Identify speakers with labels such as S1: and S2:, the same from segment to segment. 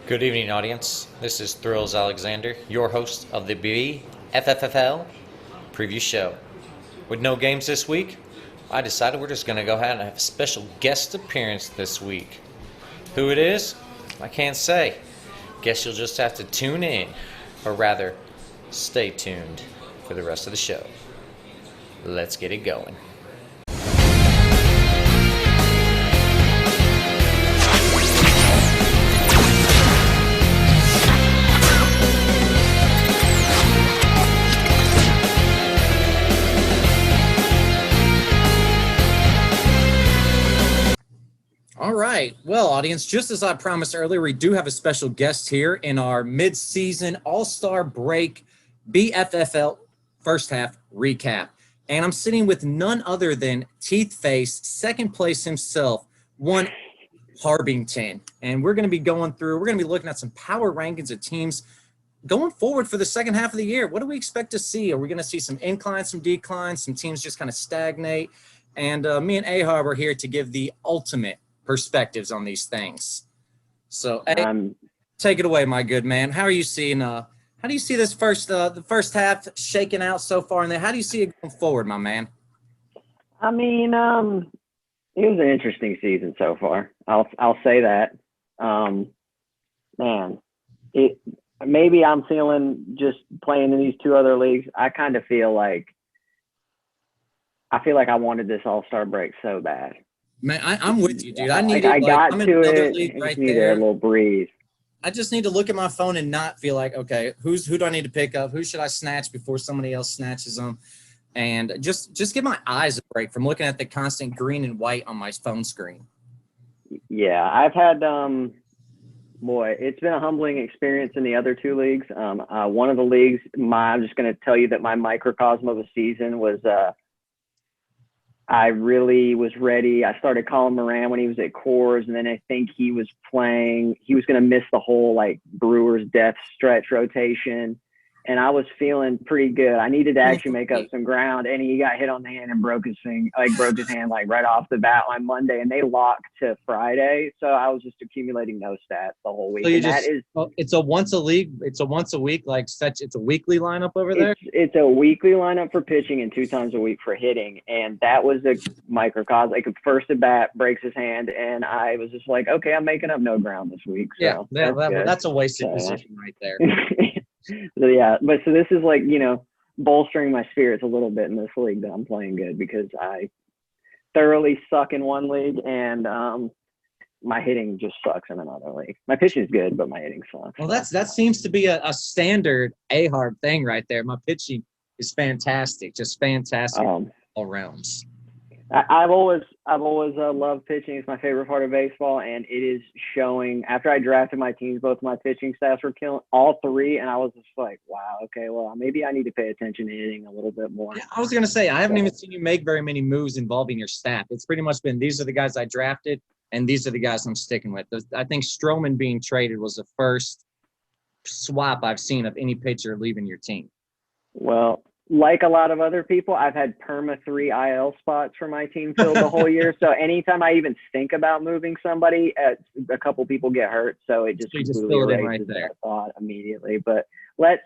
S1: Good evening, audience. This is Thrills Alexander, your host of the BFFFL preview show. With no games this week, I decided we're just going to go ahead and have a special guest appearance this week. Who it is, I can't say. Guess you'll just have to tune in, or rather, stay tuned for the rest of the show. Let's get it going.
S2: All right. Well, audience, just as I promised earlier, we do have a special guest here in our mid-season All-Star break BFFL first half recap. And I'm sitting with none other than Teeth Face, second place himself, one Harbington. And we're going to be looking at some power rankings of teams going forward for the second half of the year. What do we expect to see? Are we going to see some inclines, some declines, some teams just kind of stagnate? And me and Ahab are here to give the ultimate perspectives on these things. So take it away, my good man. How are you seeing how do you see this the first half shaking out so far, and then how do you see it going forward, my man?
S3: I mean, it was an interesting season so far. I'll say that. Maybe I'm feeling, just playing in these two other leagues, I kind of feel like I wanted this All-Star break so bad.
S2: Man, I'm with you, dude. I'm
S3: to
S2: in
S3: it.
S2: Another league right
S3: just needed
S2: there.
S3: a little breeze.
S2: I just need to look at my phone and not feel like, okay, who do I need to pick up? Who should I snatch before somebody else snatches them? And just give my eyes a break from looking at the constant green and white on my phone screen.
S3: Yeah, I've had it's been a humbling experience in the other two leagues. One of the leagues, I'm just going to tell you that my microcosm of a season was I really was ready. I started calling Moran when he was at Coors, and then I think he was going to miss the whole Brewers death stretch rotation. And I was feeling pretty good. I needed to actually make up some ground, and he got hit on the hand and broke his hand right off the bat on Monday, and they locked to Friday. So I was just accumulating no stats the whole week.
S2: So it's a once a week, it's a weekly lineup over there?
S3: It's a weekly lineup for pitching and 2 times a week for hitting. And that was a microcosm. First at bat, breaks his hand, and I was just like, okay, I'm making up no ground this week. So
S2: that's a wasted position right there.
S3: So this is bolstering my spirits a little bit in this league that I'm playing good, because I thoroughly suck in one league, and my hitting just sucks in another league. My pitching is good, but my hitting sucks.
S2: Well, that seems to be a standard AHARB thing right there. My pitching is fantastic, just fantastic all rounds.
S3: I've always loved pitching. It's my favorite part of baseball, and it is showing. After I drafted my teams, both my pitching staffs were killing all three, and I was just like, wow, okay, well, maybe I need to pay attention to hitting a little bit more.
S2: Yeah, I was going to say, I haven't even seen you make very many moves involving your staff. It's pretty much been, these are the guys I drafted, and these are the guys I'm sticking with. I think Stroman being traded was the first swap I've seen of any pitcher leaving your team.
S3: Well, like a lot of other people, I've had perma 3 IL spots for my team filled the whole year. So anytime I even think about moving somebody, a couple people get hurt. So it just
S2: fill it in right there.
S3: That thought immediately. But let's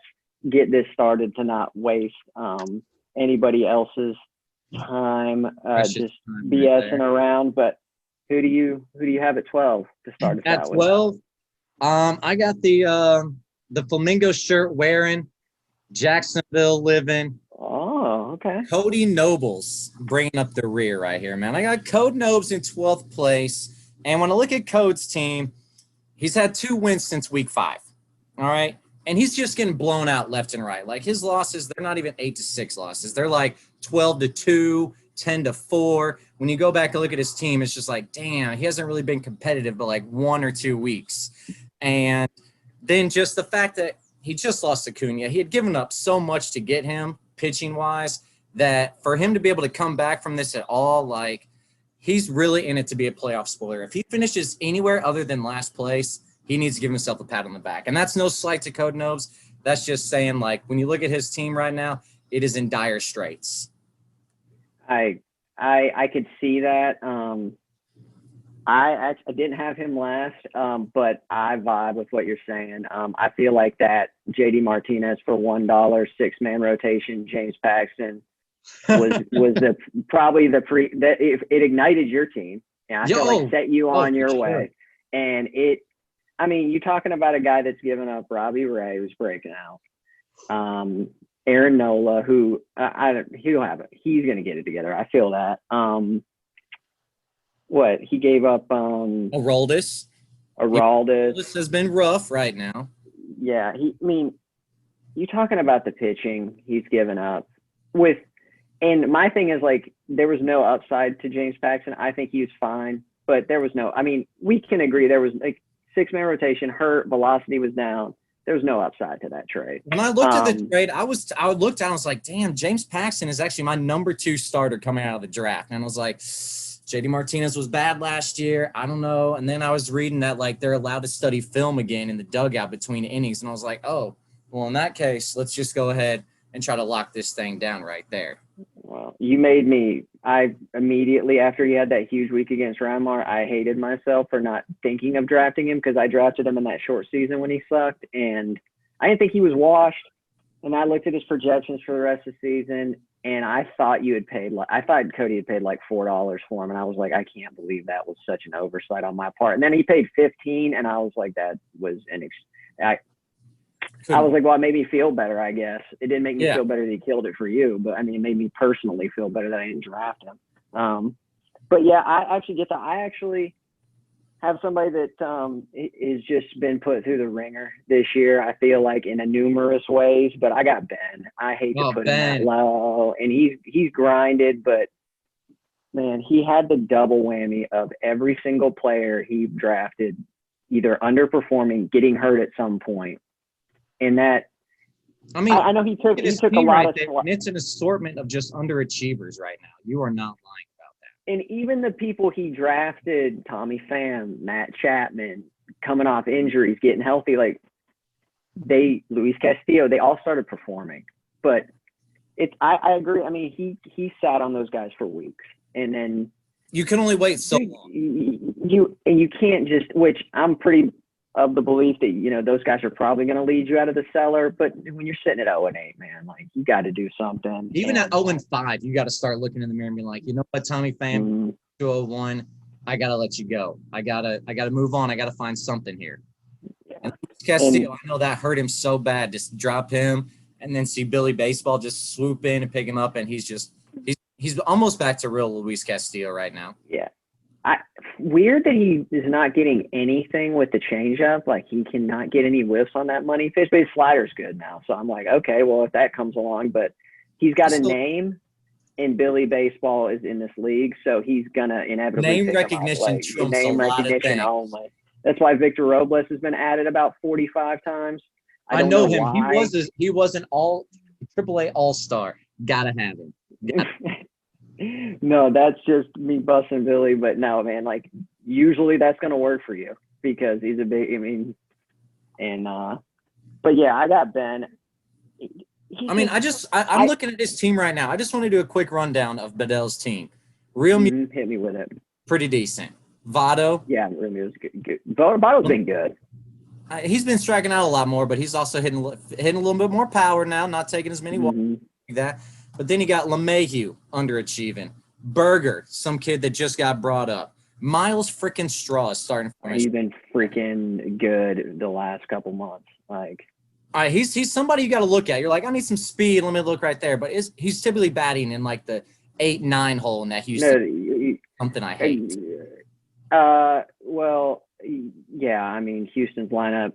S3: get this started to not waste anybody else's time just BSing around. But who do you have at 12 to start us out with?
S2: At 12, I got the flamingo shirt wearing, Jacksonville living.
S3: Oh, okay.
S2: Cody Nobles bringing up the rear right here, man. I got Code Nobes in 12th place. And when I look at Code's team, he's had 2 wins since week 5. All right. And he's just getting blown out left and right. Like, his losses, they're not even 8-6 losses. They're like 12-2, 10-4. When you go back and look at his team, it's just like, damn, he hasn't really been competitive but like 1 or 2 weeks. And then just the fact that he just lost Acuna. He had given up so much to get him pitching-wise that for him to be able to come back from this at all, he's really in it to be a playoff spoiler. If he finishes anywhere other than last place, he needs to give himself a pat on the back. And that's no slight to Code Nobes. That's just saying, when you look at his team right now, it is in dire straits.
S3: I could see that. I didn't have him last, but I vibe with what you're saying. I feel like that JD Martinez for $1 6-man rotation, James Paxton was probably the that it ignited your team, and I feel like set you on your way. And you're talking about a guy that's given up Robbie Ray, who's breaking out. Aaron Nola, who he's going to get it together. I feel that. What he gave up?
S2: Aroldis.
S3: Aroldis
S2: has been rough right now.
S3: Yeah, you're talking about the pitching he's given up with, and my thing is like there was no upside to James Paxton. I think he was fine, but there was no. We can agree there was like 6-man rotation hurt, velocity was down. There was no upside to that trade.
S2: When I looked at the trade, I looked down. I was like, damn, James Paxton is actually my number 2 starter coming out of the draft, and I was like. JD Martinez was bad last year. I don't know. And then I was reading that, like, they're allowed to study film again in the dugout between innings. And I was like, oh, well, in that case, let's just go ahead and try to lock this thing down right there.
S3: Well, you made me – I immediately, after he had that huge week against Rymar, I hated myself for not thinking of drafting him because I drafted him in that short season when he sucked. And I didn't think he was washed. And I looked at his projections for the rest of the season, and I thought I thought Cody had paid like $4 for him, and I was like, I can't believe that was such an oversight on my part. And then he paid $15, and I was like, that was I was like, well, it made me feel better, I guess. It didn't make me feel better that he killed it for you, but it made me personally feel better that I didn't draft him. But yeah, I actually get that. I actually have somebody that has just been put through the ringer this year, I feel like, in a numerous ways. But I got Ben. I hate to put him that low. And he's grinded, but, man, he had the double whammy of every single player he drafted either underperforming, getting hurt at some point. And that – I know he took a lot of –
S2: it's an assortment of just underachievers right now. You are not lying.
S3: And even the people he drafted, Tommy Pham, Matt Chapman, coming off injuries, getting healthy, like Luis Castillo, they all started performing. But I agree. He sat on those guys for weeks, and then
S2: you can only wait so long.
S3: You can't just. Which I'm pretty of the belief that those guys are probably going to lead you out of the cellar. But when you're sitting at 0-8, man, like you got to do something.
S2: Even at 0-5, you got to start looking in the mirror and be like, you know what, Tommy Pham, 201, I got to let you go. I gotta move on. I got to find something here. Yeah. And Castillo, I know that hurt him so bad. Just drop him and then see Billy Baseball just swoop in and pick him up, and he's almost back to real Luis Castillo right now.
S3: Yeah. Weird that he is not getting anything with the changeup. Like he cannot get any whiffs on that money pitch, but his slider's good now. So I'm like, okay, well, if that comes along, but he's got a name, and Billy Baseball is in this league, so he's gonna inevitably
S2: name recognition trumps a lot of things.
S3: Only. That's why Victor Robles has been added about 45 times.
S2: I know him. Why. He was an AAA All-Star. Gotta have him.
S3: No, that's just me busting Billy, but no, man, like usually that's going to work for you because he's a big, but yeah, I got Ben.
S2: I'm looking at this team right now. I just want to do a quick rundown of Bedell's team.
S3: Hit me with it.
S2: Pretty decent. Votto.
S3: Yeah, really was good. Votto's been good.
S2: He's been striking out a lot more, but he's also hitting a little bit more power now, not taking as many walks like that. But then you got LeMahieu, underachieving. Berger, some kid that just got brought up. Miles freaking Straw is starting for me.
S3: He's been freaking good the last couple months. Like,
S2: he's somebody you got to look at. You're like, I need some speed. Let me look right there. But he's typically batting in like the 8-9 hole in that Houston. Something I hate.
S3: Well, yeah. Houston's lineup.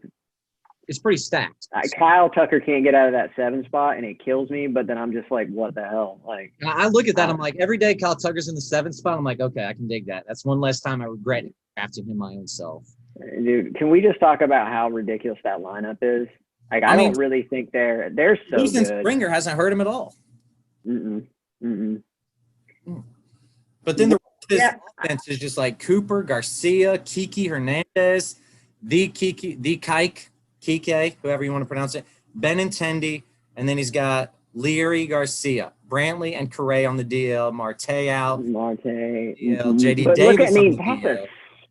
S2: It's pretty stacked.
S3: Kyle Tucker can't get out of that 7 spot, and it kills me. But then I'm just like, what the hell? Like,
S2: I look at that. I'm like, every day Kyle Tucker's in the 7 spot. I'm like, okay, I can dig that. That's one less time I regret drafting him my own self.
S3: Dude, can we just talk about how ridiculous that lineup is? Like, I don't really think they're so
S2: Houston
S3: good.
S2: Springer hasn't hurt him at all. But then the offense is just like Cooper, Garcia, Kiki Hernandez, Kike, whoever you want to pronounce it, Benintendi, and then he's got Leary, Garcia, Brantley, and Correa on the DL, Marte out.
S3: DL,
S2: JD Davis on the DL.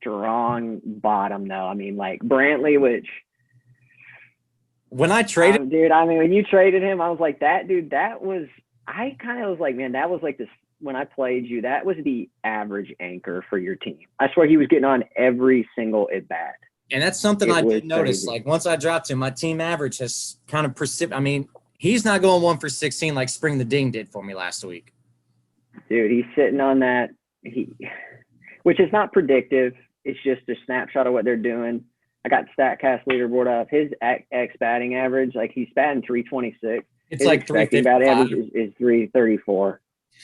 S3: strong bottom, though. I mean, like Brantley, which
S2: when I traded,
S3: dude. I mean, when you traded him, I was like, that dude. That was. I kind of was like, man, that was like this. When I played you, that was the average anchor for your team. I swear he was getting on every single at bat.
S2: and that's something I did notice.
S3: Crazy.
S2: Like once I dropped him, my team average has kind of I mean, he's not going 1 for 16 like Spring the Ding did for me last week.
S3: Dude, he's sitting on that. Which is not predictive. It's just a snapshot of what they're doing. I got StatCast leaderboard up. His X batting average, like he's batting 326.
S2: It's
S3: His
S2: like
S3: expected batting
S2: 355.
S3: average is 334.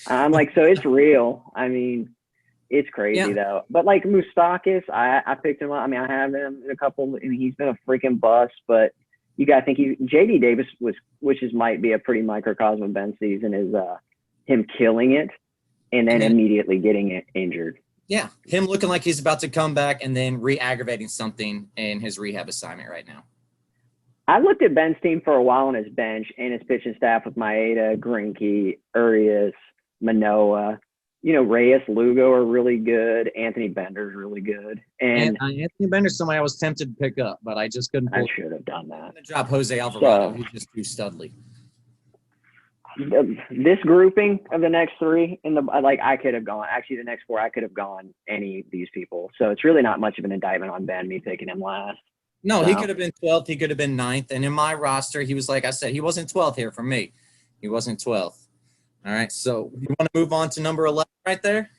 S3: I'm like, so it's real. I mean, it's crazy though. But like Moustakas, I picked him up. I mean, I have him in a couple, and he's been a freaking bust. But you got to think JD Davis might be a pretty microcosm of Ben's season, is him killing it and then immediately getting it injured.
S2: Yeah, him looking like he's about to come back and then re-aggravating something in his rehab assignment right now.
S3: I looked at Ben's team for a while on his bench and his pitching staff with Maeda, Greinke, Urias, Manoah. Reyes, Lugo are really good. Anthony Bender's really good. And
S2: Anthony Bender's somebody I was tempted to pick up, but I just couldn't.
S3: I should have done that.
S2: I'm going to drop Jose Alvarado. He's just too studly.
S3: This grouping of the next three I could have gone. Actually, the next four I could have gone any of these people. So it's really not much of an indictment on Ben, me picking him last.
S2: No, he could have been 12th. He could have been 9th. And in my roster, he was, like I said, he wasn't 12th here for me. He wasn't 12th. All right, so you want to move on to number 11 right there?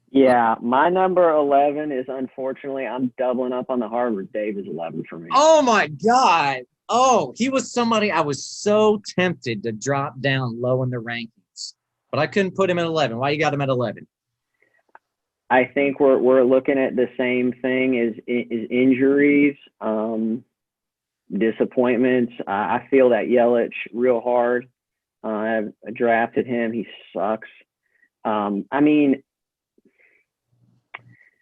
S3: Yeah, my number 11 is, unfortunately, I'm doubling up on the Harvard. Dave is 11 for me.
S2: Oh, my God. Oh, he was somebody I was so tempted to drop down low in the rankings. But I couldn't put him at 11. Why you got him at 11?
S3: I think we're looking at the same thing as injuries, disappointments. I feel that Yelich real hard. I've drafted him. He sucks. I mean,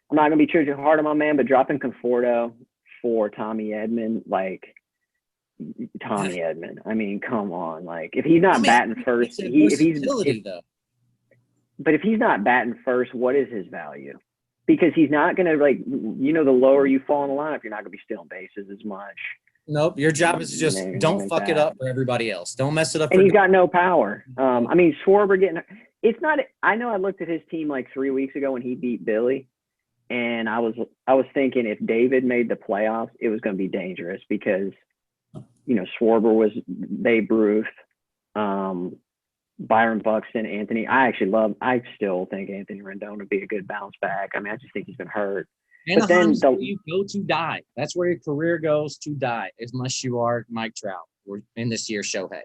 S3: I'm not going to be too hard on my man, but dropping Conforto for Tommy Edman, I mean, come on. Like, if he's not batting first, but if he's not batting first, what is his value? Because he's not going to, the lower you fall in the lineup, you're not going to be stealing bases as much.
S2: Nope. Your job is just don't fuck it up for everybody else. Don't mess it up.
S3: And he's got no power. I mean, Schwarber it's not, I know I looked at his team like 3 weeks ago when he beat Billy, and I was thinking if David made the playoffs, it was going to be dangerous because, Schwarber was Babe Ruth, Byron Buxton, Anthony. I still think Anthony Rendon would be a good bounce back. I mean, I just think he's been hurt.
S2: And but then you go to die. That's where your career goes, to die, unless you are Mike Trout or in this year Shohei.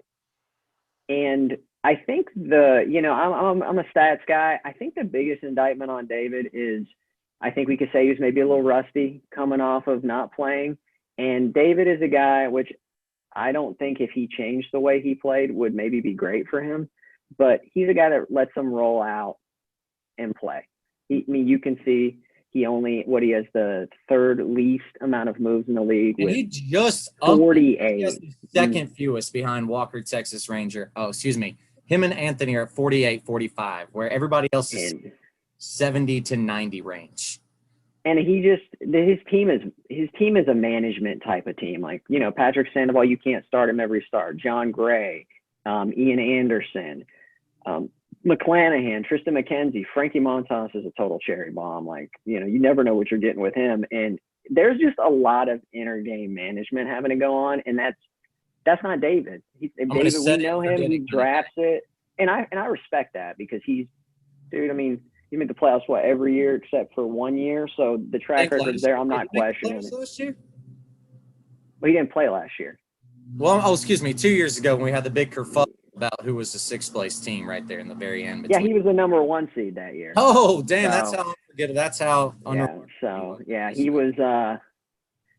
S3: And I think I'm a stats guy. I think the biggest indictment on David is I think we could say he was maybe a little rusty coming off of not playing. And David is a guy which I don't think if he changed the way he played would maybe be great for him. But he's a guy that lets him roll out and play. You can see he has the third least amount of moves in the league.
S2: And he just
S3: 48.
S2: He has the second fewest behind Walker, Texas Ranger. Oh, excuse me. Him and Anthony are at 48, 45, where everybody else is 70 to 90 range.
S3: And his team is a management type of team. Like, Patrick Sandoval, you can't start him every start. John Gray, Ian Anderson, McClanahan, Tristan McKenzie, Frankie Montas is a total cherry bomb. Like, you never know what you're getting with him. And there's just a lot of inter-game management having to go on. And that's not David. David, we know him. He drafts it. And I respect that because he made the playoffs, every year except for 1 year. So the track record's there. I'm not questioning it. But he didn't play last year.
S2: Well, excuse me, 2 years ago when we had the big kerfuffle about who was the sixth place team right there in the very end.
S3: Yeah, he was the number 1 seed that year.
S2: Oh, damn, that's how I forget it. That's how
S3: he was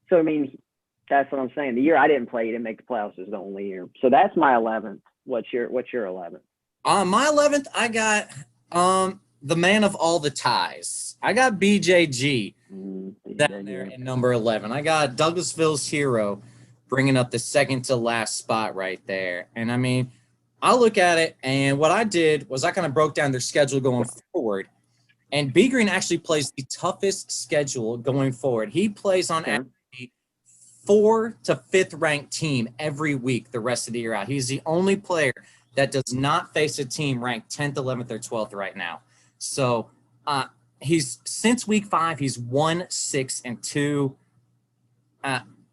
S3: so I mean, that's what I'm saying. The year I didn't play, he didn't make the playoffs, was the only year. So that's my 11th. What's your 11th?
S2: My 11th, I got the man of all the ties. I got BJG down there at number 11. I got Douglasville's hero bringing up the second to last spot right there. And I mean, I look at it, and what I did was I kind of broke down their schedule going forward. And B Green actually plays the toughest schedule going forward. He plays on average 4th to 5th ranked team every week the rest of the year out. He's the only player that does not face a team ranked 10th, 11th, or 12th right now. So he's since week 5, he's 1-6-2.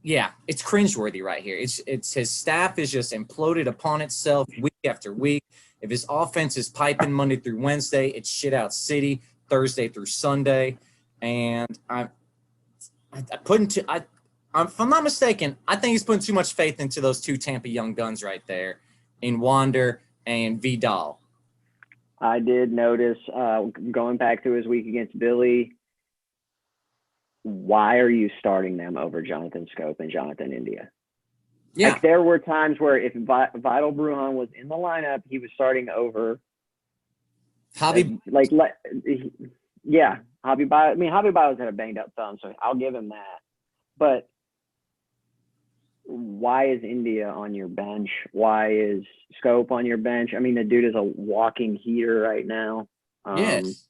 S2: Yeah, it's cringeworthy right here. It's his staff is just imploded upon itself week after week. If his offense is piping Monday through Wednesday, it's shit out city Thursday through Sunday. And if I'm not mistaken, I think he's putting too much faith into those 2 Tampa young guns right there in Wander and Vidal.
S3: I did notice going back to his week against Billy, why are you starting them over Jonathan Scope and Jonathan India?
S2: Yeah.
S3: Like, there were times where if Vital Brujan was in the lineup, he was starting over
S2: Hobby.
S3: Hobby Bios. I mean, Hobby Bios had a banged up thumb, so I'll give him that. But why is India on your bench? Why is Scope on your bench? I mean, the dude is a walking heater right now.
S2: Yes.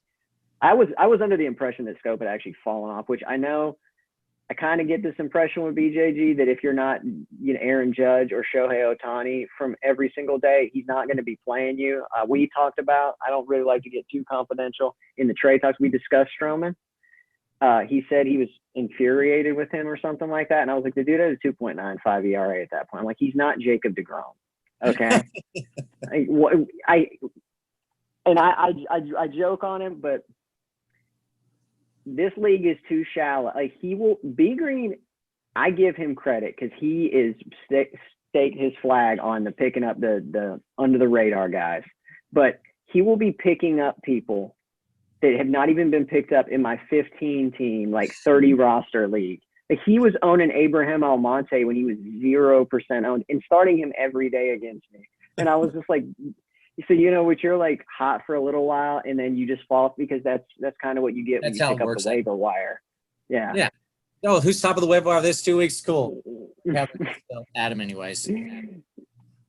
S3: I was under the impression that Scope had actually fallen off, which I know I kind of get this impression with BJG that if you're not, Aaron Judge or Shohei Ohtani from every single day, he's not going to be playing you. We talked about, I don't really like to get too confidential in the trade talks. We discussed Stroman. He said he was infuriated with him or something like that. And I was like, the dude had a 2.95 ERA at that point. I'm like, he's not Jacob deGrom. Okay. I joke on him, but this league is too shallow. Like, B Green, I give him credit because he is staked his flag on the picking up the under the radar guys, but he will be picking up people that have not even been picked up in my 15 team, like 30 roster league. Like, he was owning Abraham Almonte when he was 0% owned and starting him every day against me. And I was just like, so, what you're like hot for a little while and then you just fall, because that's kind of what you get when you pick up the waiver wire. Yeah.
S2: Yeah. Oh, who's top of the waiver wire this 2 weeks? Cool. Adam anyways.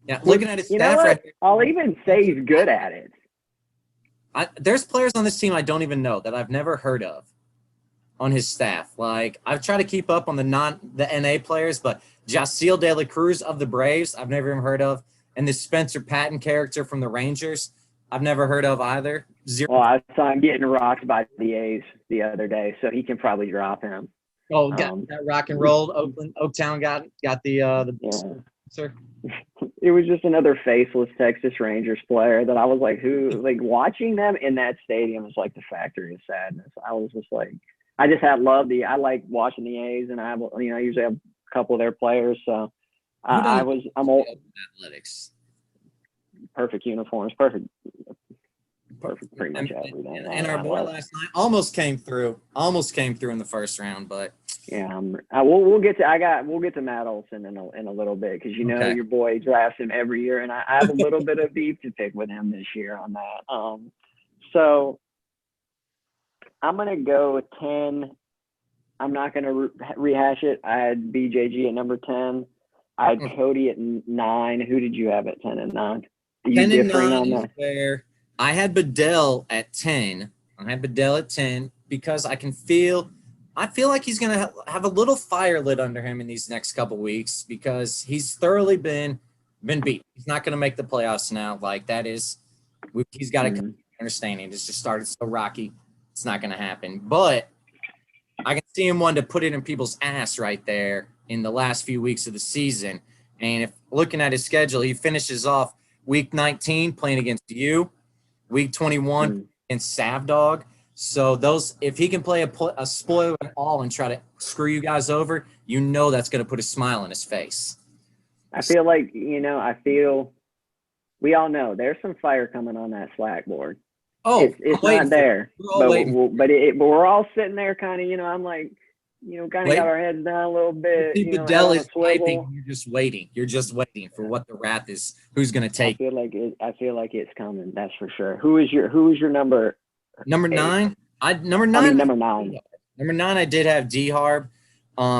S2: Yeah. Looking at his staff right here,
S3: I'll even say he's good at it.
S2: There's players on this team I don't even know that I've never heard of on his staff. Like, I've tried to keep up on the NA players, but Jaciel De La Cruz of the Braves, I've never even heard of. And this Spencer Patton character from the Rangers, I've never heard of either. Zero.
S3: Well, I saw him getting rocked by the A's the other day, so he can probably drop him.
S2: Oh, got rock and rolled. Oaktown got the sir.
S3: It was just another faceless Texas Rangers player that I was like, watching them in that stadium is like the factory of sadness. I was just like, I just had I like watching the A's, and I usually have a couple of their players, so I'm old. Athletics. Perfect uniforms, perfect, pretty much everything.
S2: And our boy last night almost came through in the first round, but
S3: yeah, we'll get to Matt Olson in a little bit, because your boy drafts him every year, and I have a little bit of beef to pick with him this year on that. So I'm gonna go with 10. I'm not gonna rehash it. I had BJG at number 10. I had Cody at 9. Who did you have at 10 and 9? Are you
S2: 10 and
S3: differing
S2: 9
S3: on that?
S2: Where I had Bedell at 10. I had Bedell at 10 because I feel like he's going to have a little fire lit under him in these next couple weeks, because he's thoroughly been beat. He's not going to make the playoffs now. Like, that is, he's got to understand it. It's just started so rocky. It's not going to happen. But I can see him wanting to put it in people's ass right there in the last few weeks of the season. And if looking at his schedule, he finishes off week 19 playing against you, week 21 against Savdog. So if he can play a spoil and all and try to screw you guys over, that's going to put a smile on his face.
S3: I feel like, we all know there's some fire coming on that Slack board.
S2: Oh,
S3: it's not there, but we're all sitting there kind of, I'm like, kind of got our heads down a little bit.
S2: Bedell is typing. You're just waiting for what the wrath is. Who's going to take?
S3: I feel like it's coming. That's for sure. Who is your number?
S2: Number 9. Number 9. I did have D-Harb.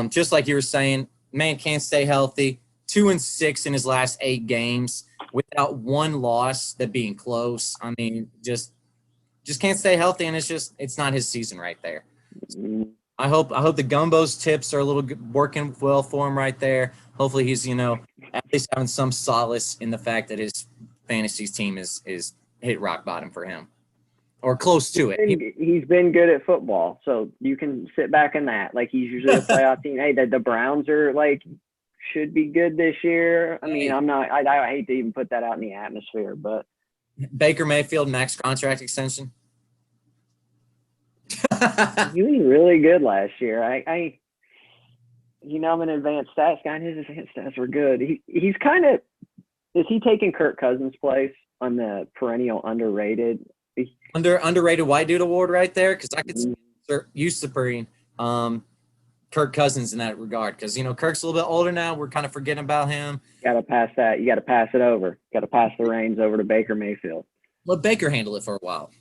S2: Just like you were saying, man can't stay healthy. 2-6 in his last 8 games without one loss, that being close. I mean, just just can't stay healthy, and it's not his season right there.
S3: Mm.
S2: I hope the Gumbo's tips are a little working well for him right there. Hopefully he's at least having some solace in the fact that his fantasy team is hit rock bottom for him or close to it.
S3: He's been good at football, so you can sit back in that. Like, he's usually a playoff team. Hey, the Browns are like should be good this year. I mean, I hate to even put that out in the atmosphere, but
S2: Baker Mayfield max contract extension.
S3: he was really good last year. I'm an advanced stats guy, and his advanced stats were good. He's kind of – is he taking Kirk Cousins' place on the perennial underrated?
S2: Underrated white dude award right there, because I could usurping Kirk Cousins in that regard, because Kirk's a little bit older now. We're kind of forgetting about him.
S3: You got to pass that. You got to pass it over. Got to pass the reins over to Baker Mayfield.
S2: Let Baker handle it for a while.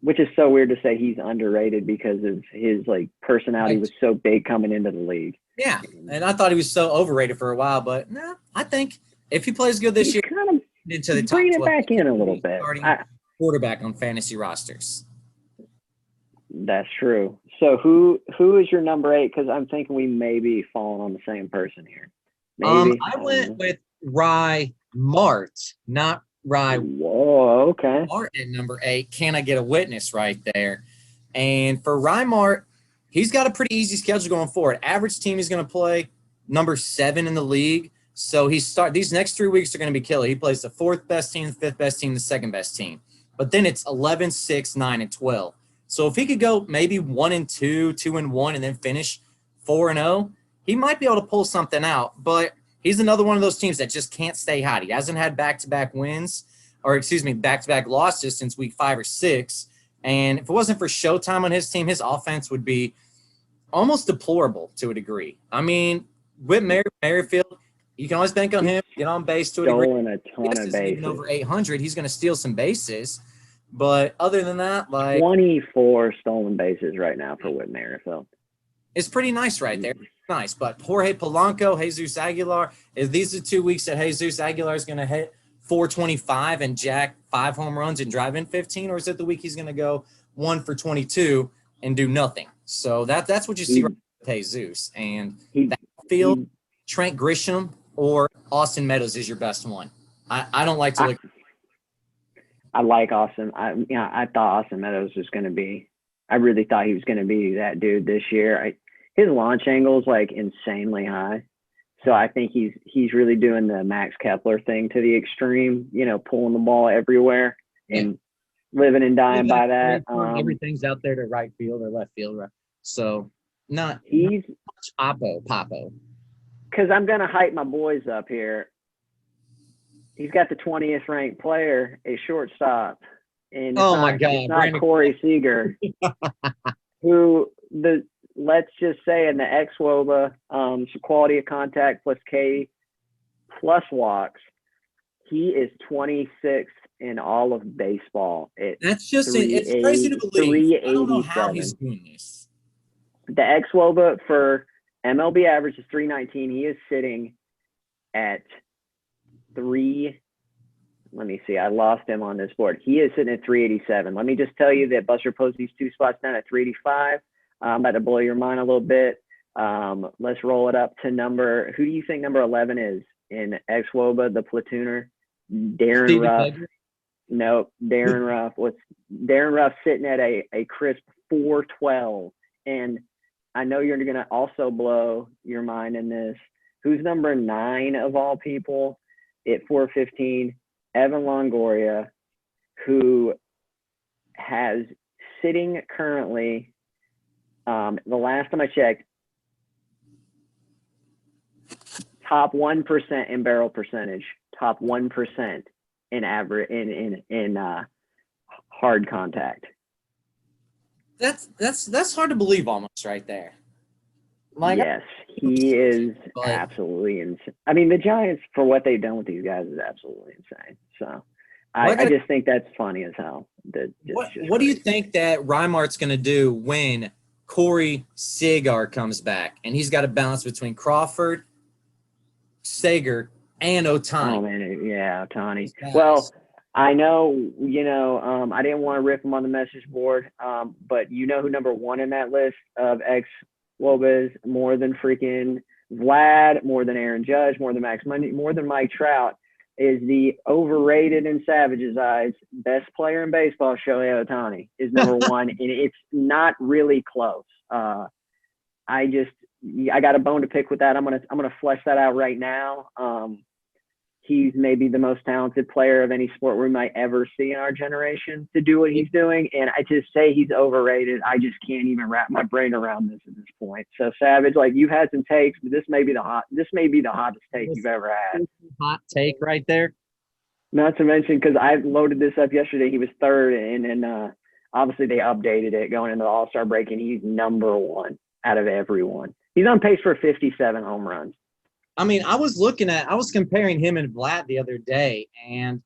S3: Which is so weird to say he's underrated because of his personality was so big coming into the league.
S2: Yeah, and I thought he was so overrated for a while, but no, I think if he plays good this year,
S3: kind of
S2: into the top
S3: bringing
S2: 12,
S3: it back in a little bit.
S2: Quarterback on fantasy rosters.
S3: That's true. So who is your number 8? Because I'm thinking we may be falling on the same person here. Maybe.
S2: I went with Rye Mart, not Rye.
S3: Whoa, okay.
S2: Mart at number 8. Can I get a witness right there? And for Rye Mart, he's got a pretty easy schedule going forward. Average team he's going to play number 7 in the league. So these next 3 weeks are going to be killer. He plays the 4th best team, the 5th best team, the 2nd best team. But then it's 11, 6, 9, and 12. So if he could go maybe 1-2, 2-1, and then finish 4-0, he might be able to pull something out. But he's another one of those teams that just can't stay hot. He hasn't had back-to-back back-to-back losses since week 5 or 6. And if it wasn't for Showtime on his team, his offense would be almost deplorable to a degree. I mean, with Merrifield, you can always bank on him, get on base to a degree.
S3: Stolen a ton of bases.
S2: Over 800, he's going to steal some bases. But other than that,
S3: 24 stolen bases right now for Whit Merrifield.
S2: It's pretty nice right there. Nice. But Jorge Polanco, Jesus Aguilar, is these the 2 weeks that Jesus Aguilar is going to hit 425 and jack 5 home runs and drive in 15? Or is it the week he's going to go 1 for 22 and do nothing? So that's what you see right with Jesus. And that field, Trent Grisham or Austin Meadows is your best one. I don't like to look.
S3: I like Austin. I thought Austin Meadows was going to be. I really thought he was going to be that dude this year. His launch angle is insanely high, so I think he's really doing the Max Kepler thing to the extreme. Pulling the ball everywhere and living and dying by that.
S2: Everything's out there to right field or left field, right? So
S3: he's
S2: Papo.
S3: Because I'm going to hype my boys up here. He's got the 20th ranked player, a shortstop. And
S2: my God.
S3: It's not Corey Seager, let's just say in the xWOBA, quality of contact plus K plus walks, he is 26th in all of baseball.
S2: That's just it's crazy to believe. I don't know how he's doing this.
S3: The xWOBA for MLB average is 319. He is sitting at 3. Let me see. I lost him on this board. He is sitting at 387. Let me just tell you that Buster Posey's 2 spots down at 385. I'm about to blow your mind a little bit. Let's roll it up to who do you think number 11 is in xWOBA, the platooner? Darren Ruff. Nope. Darren Ruff. Darren Ruff sitting at a crisp 412. And I know you're going to also blow your mind in this. Who's number 9 of all people at 415? Evan Longoria, who has sitting currently, the last time I checked, top 1% in barrel percentage, top 1% in average in hard contact.
S2: That's hard to believe almost right there.
S3: Yes, he is absolutely insane. I mean, the Giants, for what they've done with these guys, is absolutely insane. So I just think that's funny as hell.
S2: What do you think that Reimart's going to do when Corey Seager comes back and he's got a balance between Crawford, Seager, and Ohtani?
S3: Oh, man, yeah, Ohtani. Well, I know, I didn't want to rip him on the message board, but you know who number one in that list of ex Wobas more than freaking Vlad, more than Aaron Judge, more than Max Mundy, more than Mike Trout is the overrated in Savage's eyes best player in baseball. Shohei Ohtani is number one, and it's not really close. I got a bone to pick with that. I'm gonna flesh that out right now. He's maybe the most talented player of any sport we might ever see in our generation to do what he's doing. And I just say he's overrated. I just can't even wrap my brain around this at this point. So Savage, like you've had some takes, but this may be the hottest take you've ever had.
S2: Hot take right there.
S3: Not to mention, because I loaded this up yesterday, he was third, and then obviously they updated it going into the All-Star break, and he's number one out of everyone. He's on pace for 57 home runs.
S2: I mean, I was comparing him and Vlad the other day, and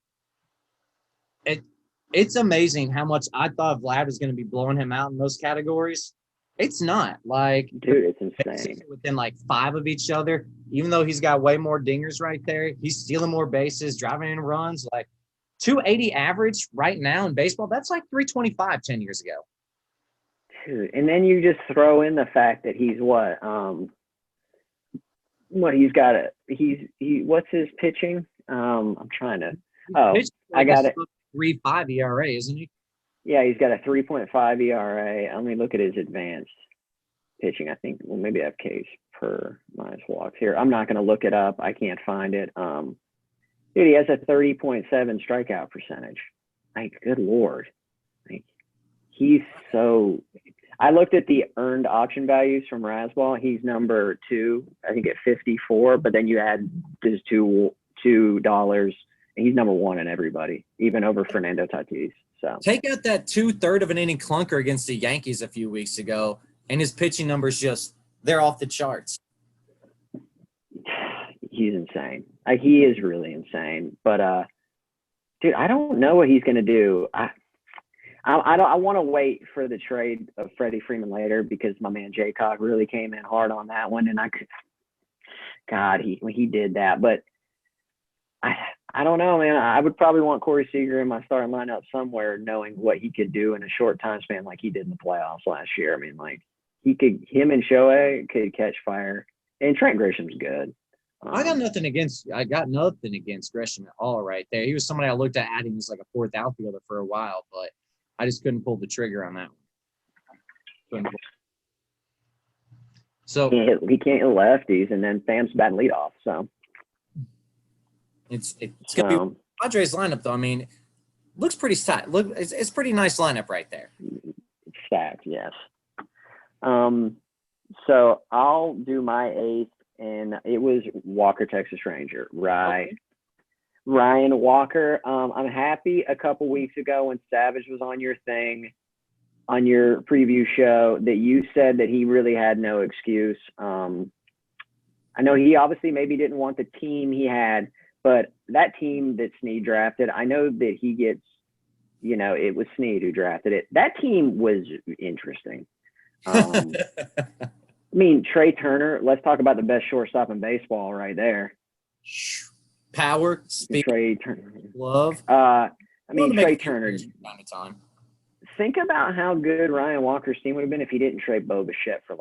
S2: it's amazing how much I thought Vlad was going to be blowing him out in those categories. It's not. Like,
S3: dude, it's insane.
S2: Within like 5 of each other, even though he's got way more dingers right there, he's stealing more bases, driving in runs. Like 280 average right now in baseball, that's like 325 10 years ago.
S3: Dude, and then you just throw in the fact that he's what's his pitching? I'm trying to. I got it.
S2: 3.5 ERA, isn't he?
S3: Yeah, he's got a 3.5 ERA. Let me look at his advanced pitching. I think, well, maybe I have Ks per minus walks here. I'm not going to look it up. I can't find it. Dude, he has a 30.7 strikeout percentage. Like, good Lord. Like, he's so. I looked at the earned auction values from Rasball. He's number 2, I think at 54, but then you add his $2, and he's number 1 in everybody, even over Fernando Tatis. So
S2: take out that 2/3 of an inning clunker against the Yankees a few weeks ago, and his pitching numbers they're off the charts.
S3: He's insane. He is really insane. But dude, I don't know what he's gonna do. I want to wait for the trade of Freddie Freeman later because my man Jaycock really came in hard on that one, and he did that. But I don't know, man. I would probably want Corey Seager in my starting lineup somewhere, knowing what he could do in a short time span like he did in the playoffs last year. I mean, like him and Shohei could catch fire, and Trent Grisham's good.
S2: I got nothing against Gresham at all right there. He was somebody I looked at adding as like a 4th outfielder for a while, but I just couldn't pull the trigger on that one. So
S3: he can't hit lefties, and then Sam's batting leadoff. So
S2: it's gonna be Padres lineup though. I mean, looks pretty stacked. It's pretty nice lineup right there.
S3: Stacked, yes. So I'll do my 8th, and it was Walker, Texas Ranger. Right. Okay. Ryan Walker. I'm happy a couple weeks ago when Savage was on your thing, on your preview show, that you said that he really had no excuse. I know he obviously maybe didn't want the team he had, but that team that Snead drafted, I know that he gets, it was Snead who drafted it. That team was interesting. I mean, Trey Turner, let's talk about the best shortstop in baseball right there.
S2: Power, speed,
S3: Trey Turner.
S2: Love.
S3: Trey Turner. Think about how good Ryan Walker's team would have been if he didn't trade Bo Bichette for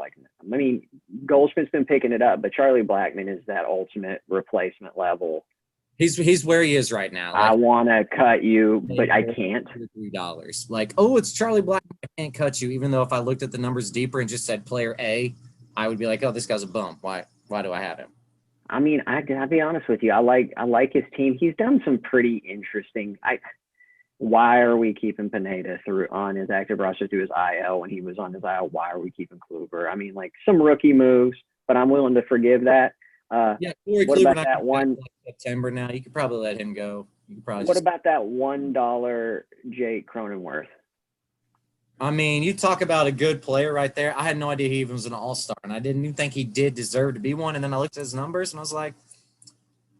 S3: Goldschmidt's been picking it up, but Charlie Blackmon is that ultimate replacement level.
S2: He's where he is right now.
S3: I want to cut you, but I can't.
S2: $3. Like, oh, it's Charlie Blackmon. I can't cut you, even though if I looked at the numbers deeper and just said player A, I would be like, oh, this guy's a bum. Why do I have him?
S3: I mean, I'll be honest with you. I like his team. He's done some pretty interesting. Why are we keeping Pineda on his active roster through his IL when he was on his IL? Why are we keeping Kluber? I mean, like some rookie moves, but I'm willing to forgive that.
S2: Corey
S3: what
S2: Kluber
S3: about that one?
S2: September now, you could probably let him go.
S3: What about that $1 Jake Cronenworth?
S2: I mean, you talk about a good player right there. I had no idea he even was an all-star, and I didn't even think he did deserve to be one. And then I looked at his numbers, and I was like,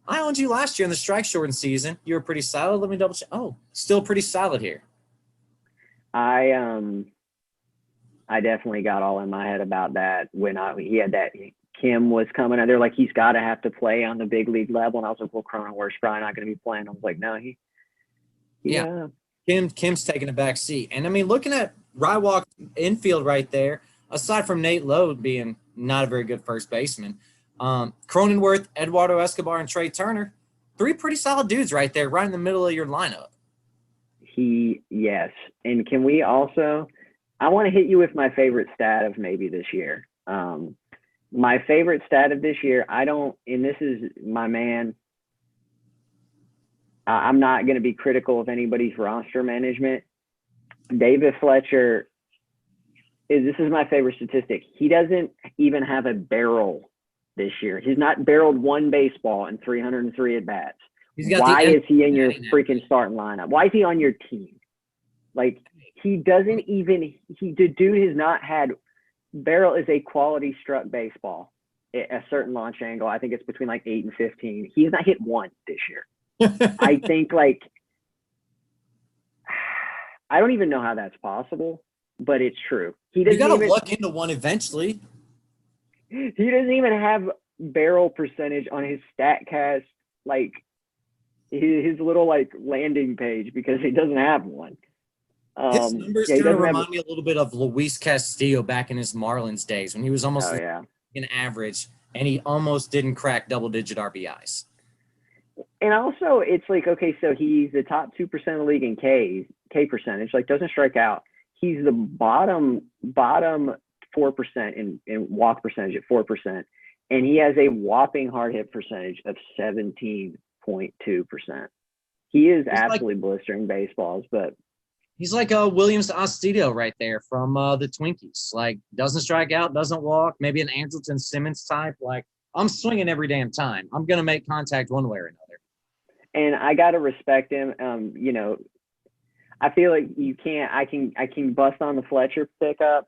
S2: I owned you last year in the strike-shortened season. You were pretty solid. Let me double-check. Oh, still pretty solid here.
S3: I definitely got all in my head about that when he had that Kim was coming and they're like, he's got to have to play on the big league level. And I was like, well, Cronenworth's probably not going to be playing. I was like, no,
S2: Yeah. Kim's taking a back seat. And I mean, looking at Rywalk infield right there, aside from Nate Lowe being not a very good first baseman, Cronenworth, Eduardo Escobar, and Trey Turner, 3 pretty solid dudes right there, right in the middle of your lineup.
S3: Yes. And can we also, I want to hit you with my favorite stat of maybe this year. My favorite stat of this year, and this is my man, I'm not going to be critical of anybody's roster management. David Fletcher, this is my favorite statistic. He doesn't even have a barrel this year. He's not barreled one baseball in 303 at-bats. Why is he in your freaking starting lineup? Why is he on your team? Like, he doesn't even – the dude has not had – barrel is a quality struck baseball at a certain launch angle. I think it's between like 8 and 15. He has not hit one this year. I think, like, I don't even know how that's possible, but it's true.
S2: You got to luck into one eventually.
S3: He doesn't even have barrel percentage on his StatCast, like, his little, like, landing page because he doesn't have one.
S2: His numbers kind of remind me a little bit of Luis Castillo back in his Marlins days when he was almost an average and he almost didn't crack double-digit RBIs.
S3: And also, it's like, okay, so he's the top 2% of the league in K percentage, like doesn't strike out. He's the bottom 4% in walk percentage at 4%, and he has a whopping hard hit percentage of 17.2%. He is absolutely blistering baseballs, but
S2: he's like a Williams Astudillo right there from the Twinkies. Like, doesn't strike out, doesn't walk, maybe an Andrelton Simmons type. Like, I'm swinging every damn time. I'm going to make contact one way or another.
S3: And I got to respect him. You know, I feel like I can bust on the Fletcher pickup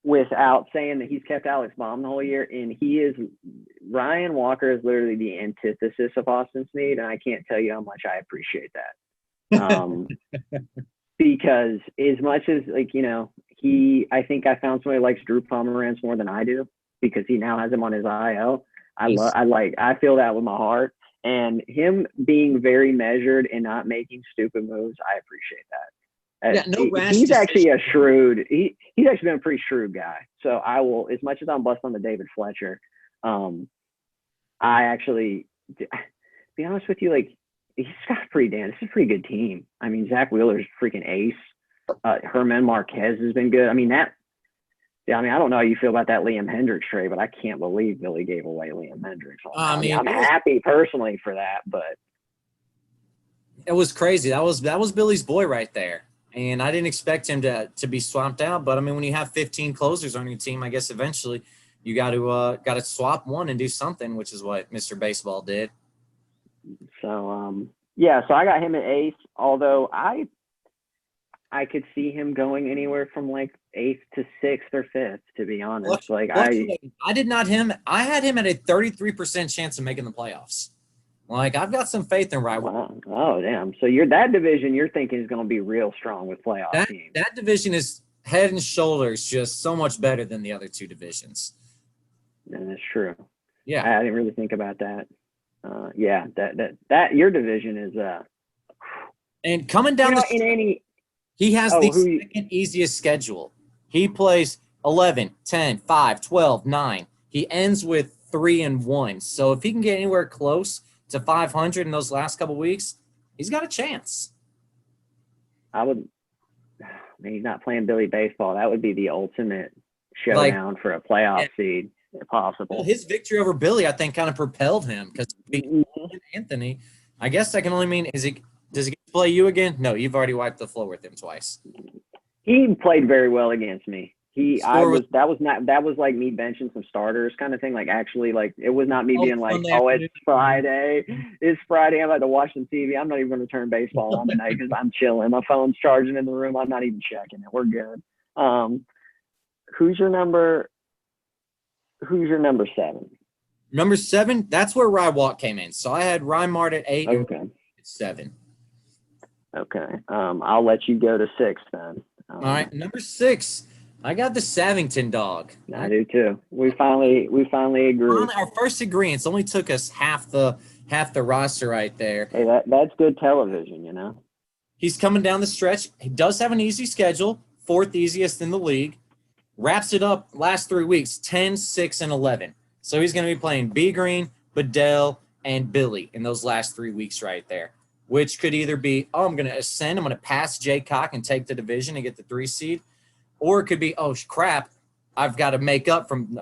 S3: without saying that he's kept Alex Baum the whole year. And Ryan Walker is literally the antithesis of Austin Snead. And I can't tell you how much I appreciate that. Because as much as, like, you know, I think I found somebody who likes Drew Pomeranz more than I do because he now has him on his IL. I feel that with my heart, and him being very measured and not making stupid moves. I appreciate that. He's actually a shrewd. He's actually been a pretty shrewd guy. So I will, as much as I'm bust on the David Fletcher, I actually, be honest with you, like, he's got this is a pretty good team. I mean, Zach Wheeler's freaking ace. Herman Marquez has been good. I mean, I don't know how you feel about that Liam Hendricks trade, but I can't believe Billy gave away Liam Hendricks. I'm happy personally for that, but
S2: it was crazy. That was Billy's boy right there, and I didn't expect him to be swapped out. But I mean, when you have 15 closers on your team, I guess eventually you got to swap one and do something, which is what Mr. Baseball did.
S3: So so I got him at ace. Although I could see him going anywhere from like 8th to 6th or 5th, to be honest. I
S2: did not him. I had him at a 33% chance of making the playoffs. Like, I've got some faith in Rywalk.
S3: Oh, damn. So that division you're thinking is going to be real strong with playoff teams.
S2: That division is head and shoulders just so much better than the other 2 divisions.
S3: And that's true.
S2: Yeah.
S3: I didn't really think about that. That your division is
S2: and coming down he has the second easiest schedule. He plays 11, 10, 5, 12, 9. He ends with 3-1. So if he can get anywhere close to 500 in those last couple weeks, he's got a chance.
S3: He's not playing Billy baseball. That would be the ultimate showdown for a playoff seed, if possible.
S2: Well, his victory over Billy, I think, kind of propelled him because Anthony, I guess that can only mean does he get to play you again? No, you've already wiped the floor with him twice.
S3: He played very well against me. That was like me benching some starters kind of thing. Like, actually, like, it was not me being like, it's Friday. It's Friday. I'm about to watch some TV. I'm not even going to turn baseball on tonight because I'm chilling. My phone's charging in the room. I'm not even checking it. We're good. Who's your number 7?
S2: Number 7, that's where Rywalk came in. So I had Rymart at 8 and at 7.
S3: Okay. I'll let you go to 6 then.
S2: All right. Number 6, I got the Savington dog.
S3: I do too. We finally agree.
S2: Our first agreement only took us half the roster right there.
S3: Hey, that's good television, you know.
S2: He's coming down the stretch. He does have an easy schedule, 4th easiest in the league. Wraps it up last 3 weeks, 10, 6, and 11. So he's going to be playing B Green, Bedell, and Billy in those last 3 weeks right there, which could either be, oh, I'm going to ascend, I'm going to pass Jay Cock and take the division and get the 3 seed, or it could be, oh, crap, I've got to make up from,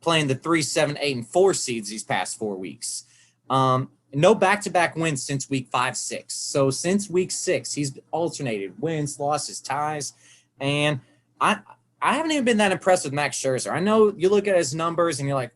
S2: playing the 3, 7, 8, and 4 seeds these past 4 weeks. No back-to-back wins since week 5, 6. So since week 6, he's alternated wins, losses, ties, and I haven't even been that impressed with Max Scherzer. I know you look at his numbers and you're like,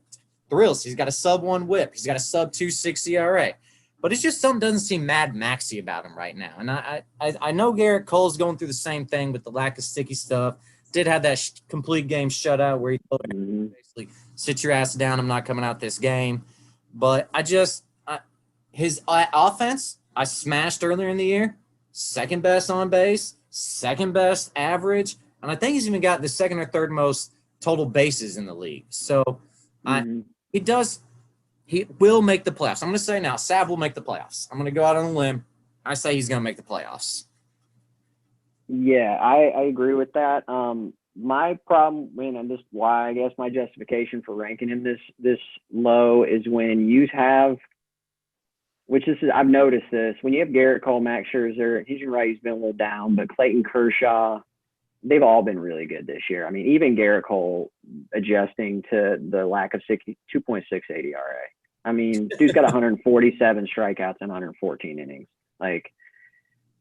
S2: thrills. He's got a sub-1 whip. He's got a sub-2.6 ERA. But it's just something doesn't seem Mad Maxy about him right now. And I know Garrett Cole's going through the same thing with the lack of sticky stuff. Did have that complete game shutout where he basically sit your ass down. I'm not coming out this game. But his offense, I smashed earlier in the year. Second best on base, second best average. And I think he's even got the second or third most total bases in the league. So he will make the playoffs. I'm going to say now, Sav will make the playoffs. I'm going to go out on a limb. I say he's going to make the playoffs.
S3: Yeah, I agree with that. My problem, and this is why I guess my justification for ranking him this low is when you have, I've noticed this, when you have Garrett Cole, Max Scherzer, he's right, he's been a little down, but Clayton Kershaw, they've all been really good this year. I mean, even Garrett Cole adjusting to the lack of 2.68 ERA. I mean, dude's got 147 strikeouts and 114 innings. Like,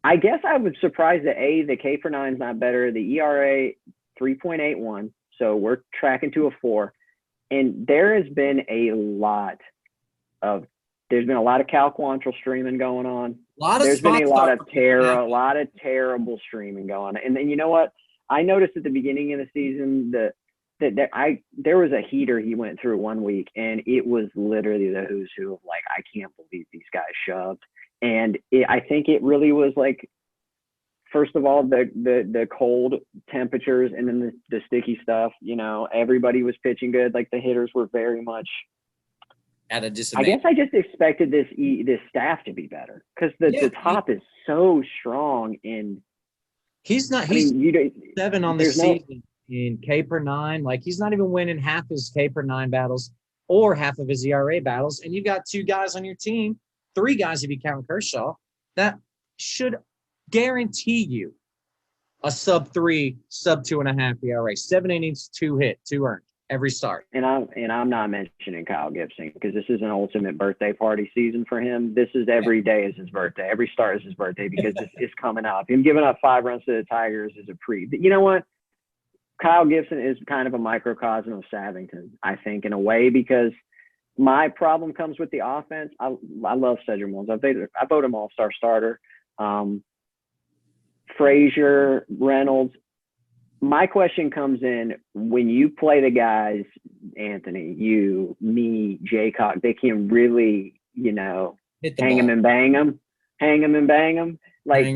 S3: I guess I was surprised that the K per 9 is not better. The ERA 3.81, so we're tracking to a 4. And there has been a lot of Cal Quantrill streaming going on. There's been a lot of terrible streaming going on. And then you know what? I noticed at the beginning of the season that there was a heater he went through 1 week, and it was literally the who's who of like, I can't believe these guys shoved. And I think it really was like, first of all, the cold temperatures, and then the sticky stuff. Everybody was pitching good. Like the hitters were very much
S2: at a disadvantage.
S3: I guess I just expected this staff to be better because the top is so strong. And
S2: he's not. He's 7 on the season in K per 9. Like he's not even winning half his K per 9 battles or half of his ERA battles. And you've got 2 guys on your team, 3 guys if you count Kershaw, that should guarantee you a sub-3, sub-2.5 ERA, 7 innings, 2 hit, 2 earned every start.
S3: And I'm not mentioning Kyle Gibson because this is an ultimate birthday party season for him. This is every day is his birthday. Every start is his birthday because it's coming up. Him giving up 5 runs to the Tigers is a pre. You know what? Kyle Gibson is kind of a microcosm of Savington, I think, in a way, because my problem comes with the offense. I love Cedric Mullins. I vote him all-star starter. Frazier, Reynolds. My question comes in when you play the guys, Anthony, you, me, Jaycock, they can really, hang them and bang them. Like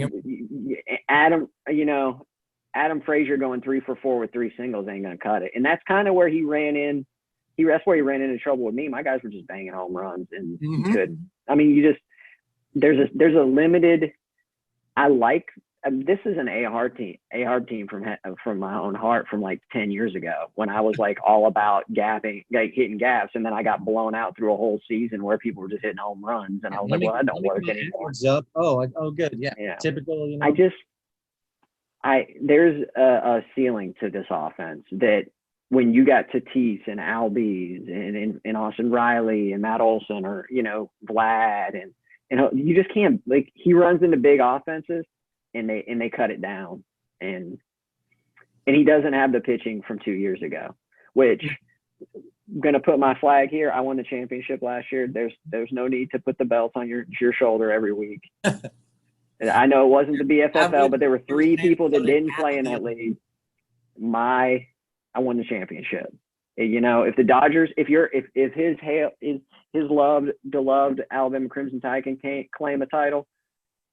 S3: Adam Frazier going 3 for 4 with 3 singles ain't gonna cut it. And that's kind of where he ran in. That's where he ran into trouble with me. My guys were just banging home runs, and he couldn't. I mean, there's a limited. This is an A-hard team from my own heart from like 10 years ago when I was like all about gapping, like hitting gaps, and then I got blown out through a whole season where people were just hitting home runs, and I was like, well, that don't work anymore.
S2: Up. Oh, good, yeah. Typical,
S3: there's a ceiling to this offense that when you got Tatis and Albies and Austin Riley and Matt Olson or Vlad and you just can't, like, he runs into big offenses and they cut it down, and he doesn't have the pitching from 2 years ago, which I'm gonna put my flag here. I won the championship last year. There's no need to put the belt on your shoulder every week. I know it wasn't the BFFL, but there were 3 people that didn't play in that league. I won the championship. If the Dodgers, if his beloved Alabama Crimson Tide can claim a title,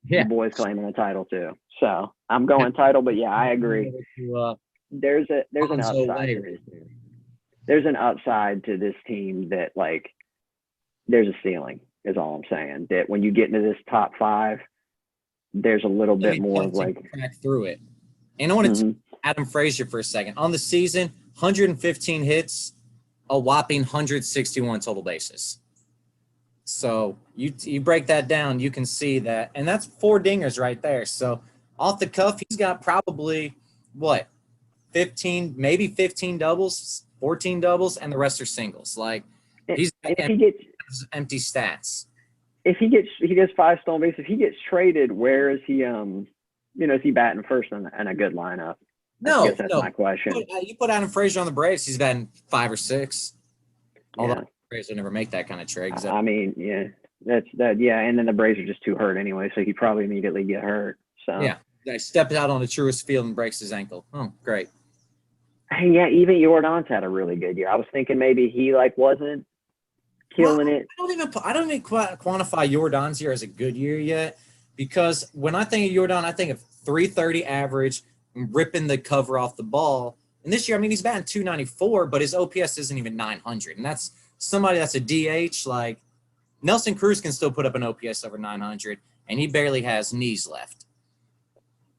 S3: the boys claiming a title too. So I'm going title, but yeah, I agree. There's an upside to this team. There's an upside to this team that, like, there's a ceiling is all I'm saying. That when you get into this top 5, there's a little bit more of like
S2: crack through it. And I want to Adam Frazier for a second. On the season, 115 hits, a whopping 161 total bases. So you break that down, you can see that, and that's 4 dingers right there. So off the cuff, he's got probably 15 doubles, 14 doubles, and the rest are singles. Like he's
S3: if he gets
S2: empty stats.
S3: If he gets 5 stolen bases, if he gets traded, where is he? Is he batting first in a good lineup? I guess that's my question.
S2: You put Adam Frazier on the Braves, he's batting 5 or 6. Although
S3: Yeah.
S2: the Braves would never make that kind of trade.
S3: I mean, yeah, that's that. Yeah, and then the Braves are just too hurt anyway, so he probably immediately get hurt. So
S2: yeah, he steps out on the truest field and breaks his ankle. Oh, great.
S3: And yeah, even Jordan's had a really good year. I was thinking maybe he wasn't killing it.
S2: I don't even quantify Jordan's year as a good year yet, because when I think of Jordan, I think of 330 average, ripping the cover off the ball. And this year, I mean, he's batting 294, but his OPS isn't even 900. And that's somebody that's a DH. Like Nelson Cruz can still put up an OPS over 900, and he barely has knees left.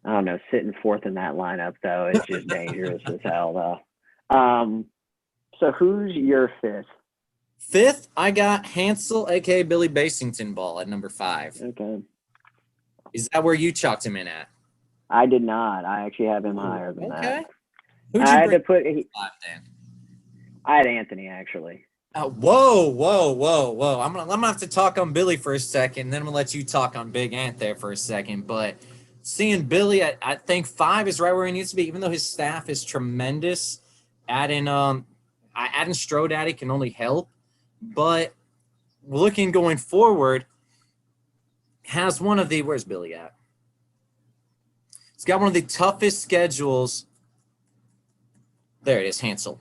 S3: I don't know. Sitting fourth in that lineup, though, is just dangerous as hell, though. So who's your 5th?
S2: 5th, I got Hansel, a.k.a. Billy Basington Ball at number 5.
S3: Okay.
S2: Is that where you chalked him in at?
S3: I did not. I actually have him higher than that.
S2: Okay. Who'd
S3: I
S2: you
S3: had to
S2: bring
S3: put.
S2: 5 then?
S3: I had Anthony actually.
S2: Whoa. I'm gonna have to talk on Billy for a second, then I'm gonna let you talk on Big Ant there for a second. But seeing Billy, I think 5 is right where he needs to be, even though his staff is tremendous. Adding Strode Daddy can only help. But looking going forward, has one of the where's Billy at? He's got one of the toughest schedules. There it is, Hansel.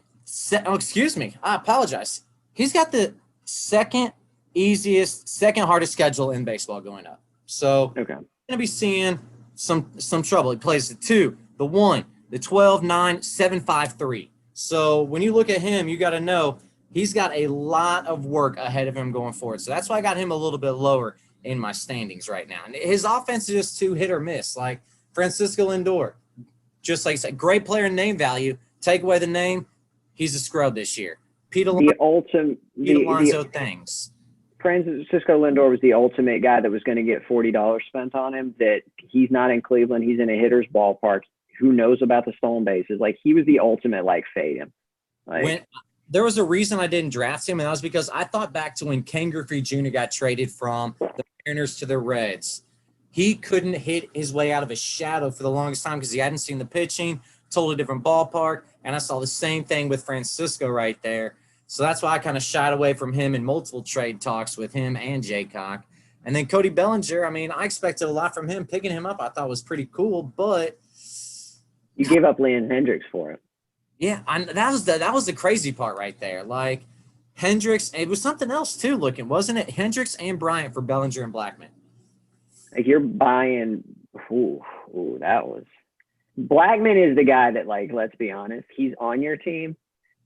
S2: Excuse me. I apologize. He's got the second hardest schedule in baseball going up. So
S3: Okay.
S2: going to be seeing some trouble. He plays the 2, the 1, the 12, 9, 7, 5, 3. So when you look at him, you got to know he's got a lot of work ahead of him going forward. So that's why I got him a little bit lower in my standings right now. And his offense is just too hit or miss. Like Francisco Lindor, just like I said, great player in name value. Take away the name, he's a scrub this year. Pete Alonso things.
S3: Francisco Lindor was the ultimate guy that was going to get $40 spent on him. That he's not in Cleveland. He's in a hitter's ballpark. Who knows about the stolen bases? Like he was the ultimate fade him.
S2: There was a reason I didn't draft him, and that was because I thought back to when Ken Griffey Jr. got traded from the Mariners to the Reds. He couldn't hit his way out of a shadow for the longest time because he hadn't seen the pitching, totally different ballpark, and I saw the same thing with Francisco right there. So that's why I kind of shied away from him in multiple trade talks with him and Jaycock. And then Cody Bellinger, I mean, I expected a lot from him. Picking him up I thought was pretty cool, but
S3: you gave up Leon Hendricks for it.
S2: Yeah, that was the crazy part right there. Like Hendricks, it was something else too. Wasn't it? Hendricks and Bryant for Bellinger and Blackman.
S3: Like you're buying. That was. Blackman is the guy that, let's be honest, he's on your team.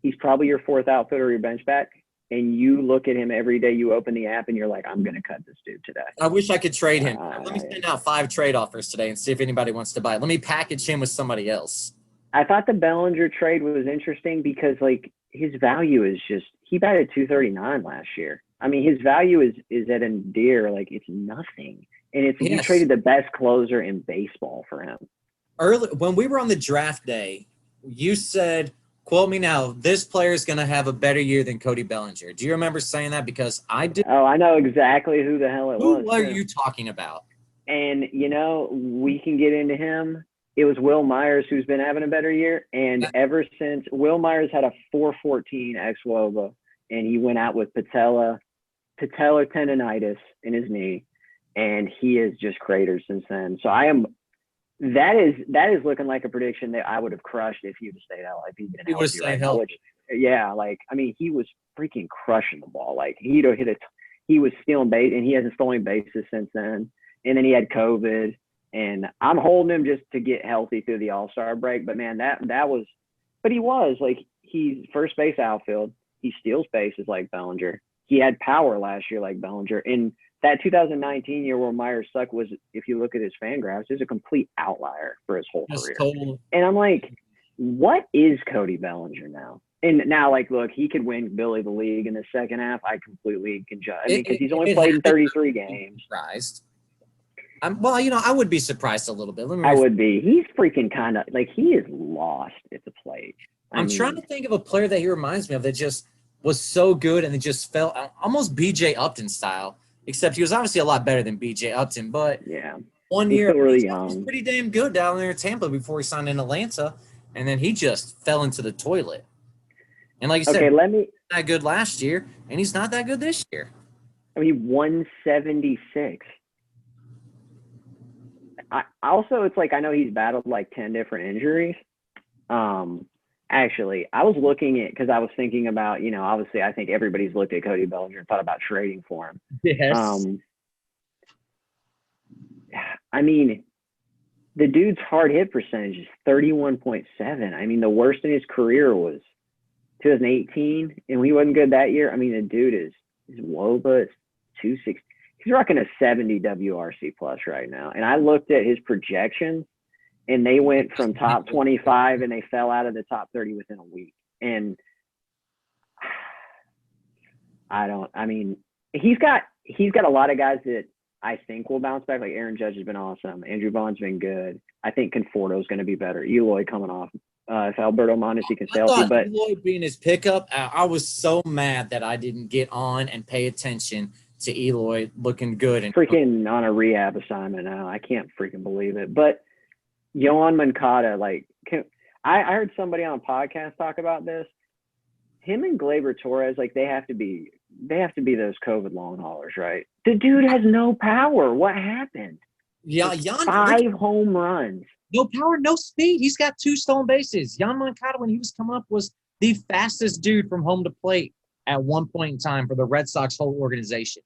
S3: He's probably your 4th outfielder or your bench back, and you look at him every day. You open the app and you're like, I'm gonna cut this dude today.
S2: I wish I could trade him. Let me send out 5 trade offers today and see if anybody wants to buy it. Let me package him with somebody else.
S3: I thought the Bellinger trade was interesting because his value is just, he batted 239 last year. I mean, his value is at a deer, it's nothing. And you traded the best closer in baseball for him.
S2: Early when we were on the draft day, you said, quote me now, this player is going to have a better year than Cody Bellinger. Do you remember saying that? Because I did.
S3: Oh, I know exactly who the hell it was.
S2: Who are you talking about?
S3: And, we can get into him. It was Will Myers who's been having a better year. And ever since Will Myers had a 414 xwOBA, and he went out with patellar tendonitis in his knee, and he is just cratered since then. So that is looking like a prediction that I would have crushed if he'd have stayed out. If he'd been healthy right now. Yeah, he was freaking crushing the ball. He'd have he was stealing base, and he hasn't stolen bases since then. And then he had COVID. And I'm holding him just to get healthy through the All-Star break. But, man, he's first base outfield. He steals bases like Bellinger. He had power last year like Bellinger. And that 2019 year where Myers sucked was, if you look at his fan graphs, is a complete outlier for his whole
S2: Just
S3: career.
S2: total.
S3: And I'm like, what is Cody Bellinger now? And now, like, look, he could win Billy the league in the second half. I completely can judge. I mean, because he's only played in 33 games.
S2: Surprised. Well, you know, I would be surprised a little bit.
S3: I would be. He's freaking kind of like, he is lost at the plate.
S2: I'm trying to think of a player that he reminds me of that just was so good and it just felt almost BJ Upton style, except he was obviously a lot better than BJ Upton. But
S3: yeah,
S2: one
S3: he's
S2: year
S3: still really
S2: he was
S3: young.
S2: pretty damn good down there in Tampa before he signed in Atlanta, and then he just fell into the toilet. And like you said, that good last year, and he's not that good this year.
S3: I mean, 176. Also, it's like, I know he's battled like 10 different injuries. Actually, I was looking at, because I was thinking about, you know, obviously I think everybody's looked at Cody Bellinger and thought about trading for him.
S2: Yes.
S3: I mean, the dude's hard hit percentage is 31.7. I mean, the worst in his career was 2018, and he wasn't good that year. I mean, the dude is WOBA is 260. He's rocking a 70 WRC plus right now. And I looked at his projections, and they went from top 25 and they fell out of the top 30 within a week. And I mean, he's got a lot of guys that I think will bounce back. Like Aaron Judge has been awesome. Andrew Vaughn's been good. I think Conforto's going to be better. Eloy coming off. If Alberto Mondesi can stay healthy. But
S2: Eloy being his pickup, I was so mad that I didn't get on and pay attention to Eloy looking good. And
S3: freaking on a rehab assignment now. I can't freaking believe it. But Yohan Moncada, like, I heard somebody on a podcast talk about this. Him and Gleyber Torres, like, they have to be those COVID long haulers, right? The dude has no power. What happened?
S2: Yeah,
S3: 5 home runs.
S2: No power, no speed. He's got 2 stolen bases. Yohan Moncada, when he was coming up, was the fastest dude from home to plate at one point in time for the Red Sox whole organization.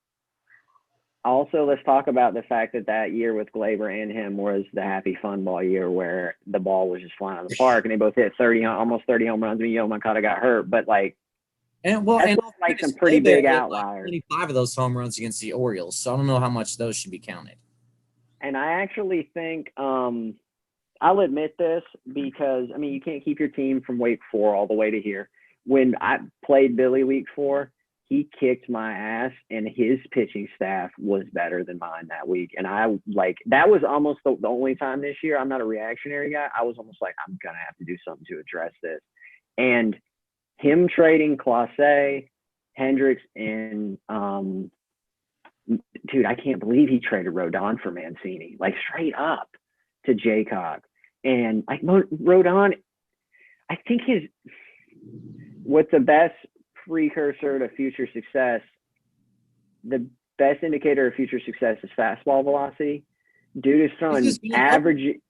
S3: Also, let's talk about the fact that year with Gleyber and him was the happy fun ball year where the ball was just flying out of the park and they both hit almost 30 home runs. I mean, Yohan Moncada got hurt, but like,
S2: and
S3: like some pretty big outliers.
S2: 25 of those home runs against the Orioles, so I don't know how much those should be counted.
S3: And I actually think I'll admit this because, I mean, you can't keep your team from week 4 all the way to here. When I played Billy week 4, he kicked my ass, and his pitching staff was better than mine that week. And that was almost the only time this year. I'm not a reactionary guy. I was almost like, I'm going to have to do something to address this. And him trading Clase, Hendricks, and dude, I can't believe he traded Rodon for Mancini, like straight up to Jaycock. And like Rodon, I think what's the best precursor to future success, the best indicator of future success is fastball velocity. Dude is throwing averaging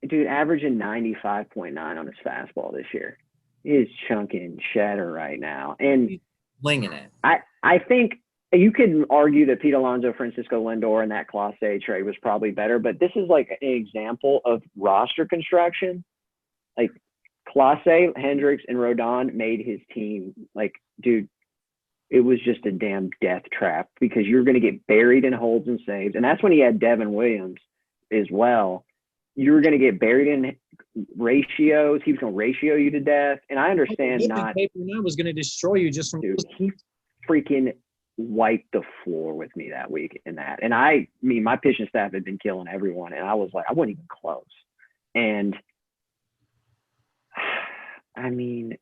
S3: 95.9 on his fastball this year. He is chunking cheddar right now. And
S2: he's flinging it.
S3: I think you could argue that Pete Alonso, Francisco Lindor, and that Clase trade was probably better, but this is like an example of roster construction. Like Clase, Hendricks, and Rodon made his team, like, dude, it was just a damn death trap because you're going to get buried in holds and saves. And that's when he had Devin Williams as well. You were going to get buried in ratios. He was going to ratio you to death. And I understand
S2: I was going to destroy you just from –
S3: dude, he freaking wiped the floor with me that week in that. And I mean, my pitching staff had been killing everyone, and I was like, I wasn't even close. And I mean,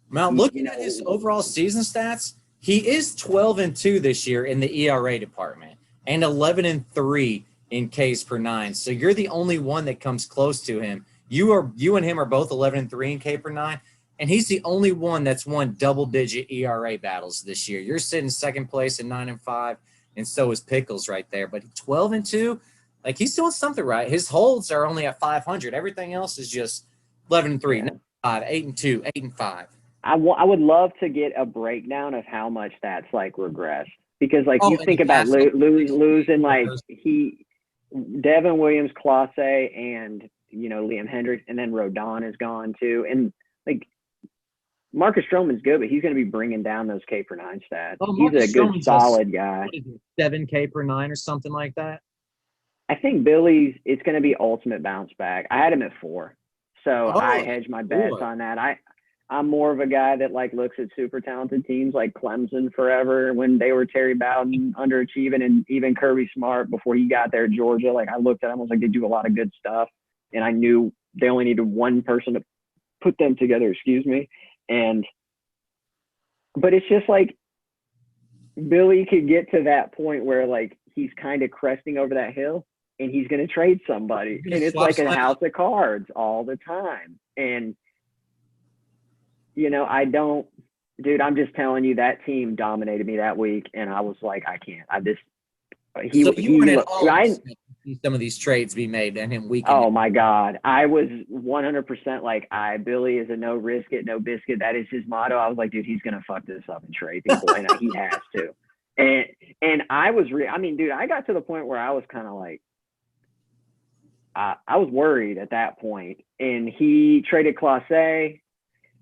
S2: now looking at his overall season stats, he is 12-2 this year in the ERA department and 11-3 in Ks per 9. So you're the only one that comes close to him. You and him are both 11-3 in K per 9. And he's the only one that's won double-digit ERA battles this year. You're sitting second place at 9-5, and so is Pickles right there. But 12-2, like, he's doing something right. His holds are only at 500. Everything else is just 11-3, 9-5, 8-2, 8-5.
S3: I would love to get a breakdown of how much that's like regressed because, like, you think about losing like Devin Williams, Clase, and Liam Hendricks, and then Rodon is gone too, and like. Marcus Stroman's good, but he's going to be bringing down those K per 9 stats.
S2: Oh,
S3: He's
S2: Marcus
S3: a good,
S2: Stroman's
S3: solid guy.
S2: What is it, 7K per 9 or something like that?
S3: I think Billy's, it's going to be ultimate bounce back. I had him at 4. So I hedged my bets on that. I'm more of a guy that like looks at super talented teams like Clemson forever when they were Terry Bowden underachieving, and even Kirby Smart before he got there at Georgia. Like I looked at them, I was like, they do a lot of good stuff. And I knew they only needed one person to put them together, but it's just like Billy could get to that point where like he's kind of cresting over that hill and he's going to trade somebody. And it's like a house of cards all the time. And, you know, I'm just telling you, that team dominated me that week. And I was like, I can't.
S2: See some of these trades be made and him weaken.
S3: Oh my God. I was 100% like, Billy is a no risk it, no biscuit. That is his motto. I was like, dude, he's going to fuck this up and trade people. And he has to. And I was dude, I got to the point where I was kind of like, I was worried at that point. And he traded Clase,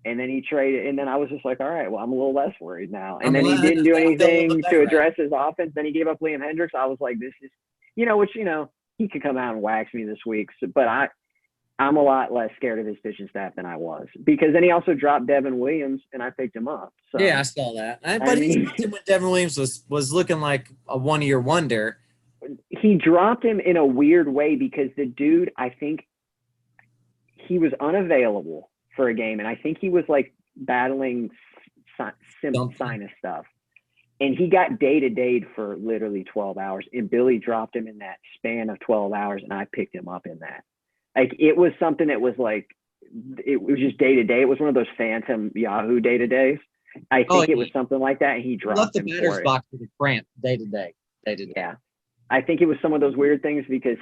S3: and then I was just like, all right, well, I'm a little less worried now. And then he didn't do anything to address his offense. Then he gave up Liam Hendricks. I was like, this is, he could come out and wax me this week. So, but I'm a lot less scared of his pitching staff than I was, because then he also dropped Devin Williams and I picked him up. So,
S2: yeah, I saw that. But when Devin Williams was looking like a one-year wonder.
S3: He dropped him in a weird way because the dude, I think he was unavailable for a game. And I think he was like battling sinus stuff. And he got day-to-day for literally 12 hours. And Billy dropped him in that span of 12 hours, and I picked him up in that. Like, it was something that was like, it was just day-to-day. It was one of those phantom Yahoo day-to-days. I think it was something like that, and he dropped him for it.
S2: Left the batter's box with a cramp day-to-day.
S3: Yeah. I think it was some of those weird things because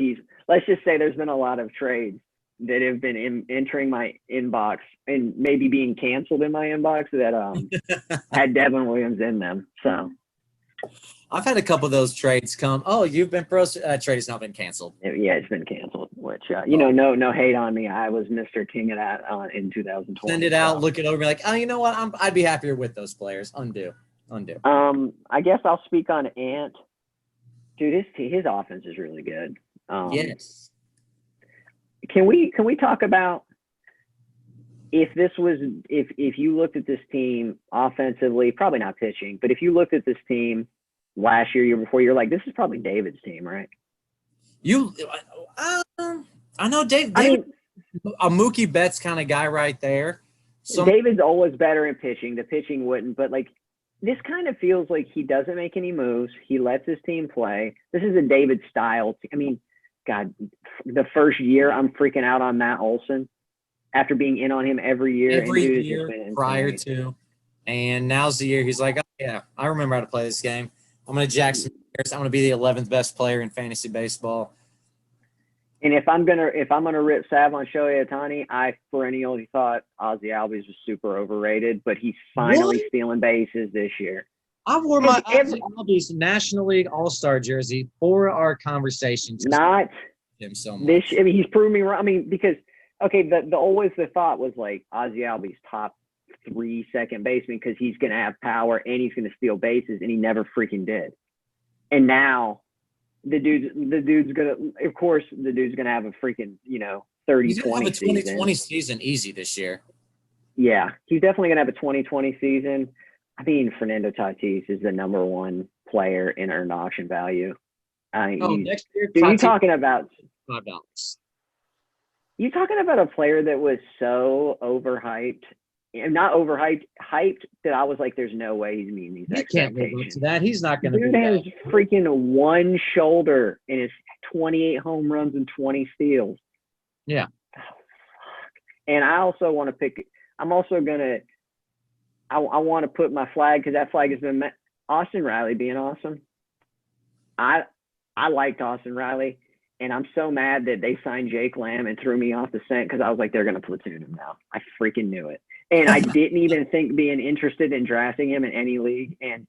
S3: let's just say there's been a lot of trades that have been entering my inbox and maybe being canceled in my inbox that had Devin Williams in them. So
S2: I've had a couple of those trades come. Oh, you've been trade has not been canceled.
S3: Yeah, it's been canceled, which, no hate on me. I was Mr. King of that in 2020.
S2: Send it out, look it over, be like, oh, you know what? I'd be happier with those players. Undo.
S3: I guess I'll speak on Ant. Dude, his offense is really good.
S2: Yes.
S3: Can we talk about if you looked at this team offensively, probably not pitching, but if you looked at this team last year before, you're like, this is probably David's team, right?
S2: I know David, a Mookie Betts kind of guy right there.
S3: David's always better in pitching. The pitching wouldn't, but like, this kind of feels like he doesn't make any moves. He lets his team play. This is a David style. God, the first year I'm freaking out on Matt Olson after being in on him every year.
S2: Prior to. And now's the year he's like, oh, yeah, I remember how to play this game. I'm going to jack some players. I'm going to be the 11th best player in fantasy baseball.
S3: And if I'm gonna rip Sav on Shohei Ohtani, I perennially thought Ozzie Albies was super overrated, but he's finally stealing bases this year.
S2: I wore my Ozzie Albies National League All-Star jersey for our conversations.
S3: Not
S2: him so much.
S3: He's proved me wrong. Because the thought was like Ozzie Albies top 3 second baseman because he's gonna have power and he's gonna steal bases, and he never freaking did. And now the dude's gonna have a freaking 30-20 season.
S2: 2020 season easy this year.
S3: Yeah, he's definitely gonna have a 2020 season. Fernando Tatis is the number one player in earned auction value.
S2: Next year,
S3: you talking about
S2: $5.
S3: You talking about a player that was so overhyped, and not overhyped, hyped that I was like, "There's no way he's meeting these expectations."
S2: Can't live up to that. He's not going to.
S3: Dude has freaking one shoulder and his 28 home runs and 20 steals.
S2: Yeah.
S3: Oh, fuck. And I also want to pick. I'm also gonna. I want to put my flag, because that flag has been Austin Riley being awesome. I liked Austin Riley, and I'm so mad that they signed Jake Lamb and threw me off the scent, because I was like, they're going to platoon him now. I freaking knew it. And I didn't even think being interested in drafting him in any league. And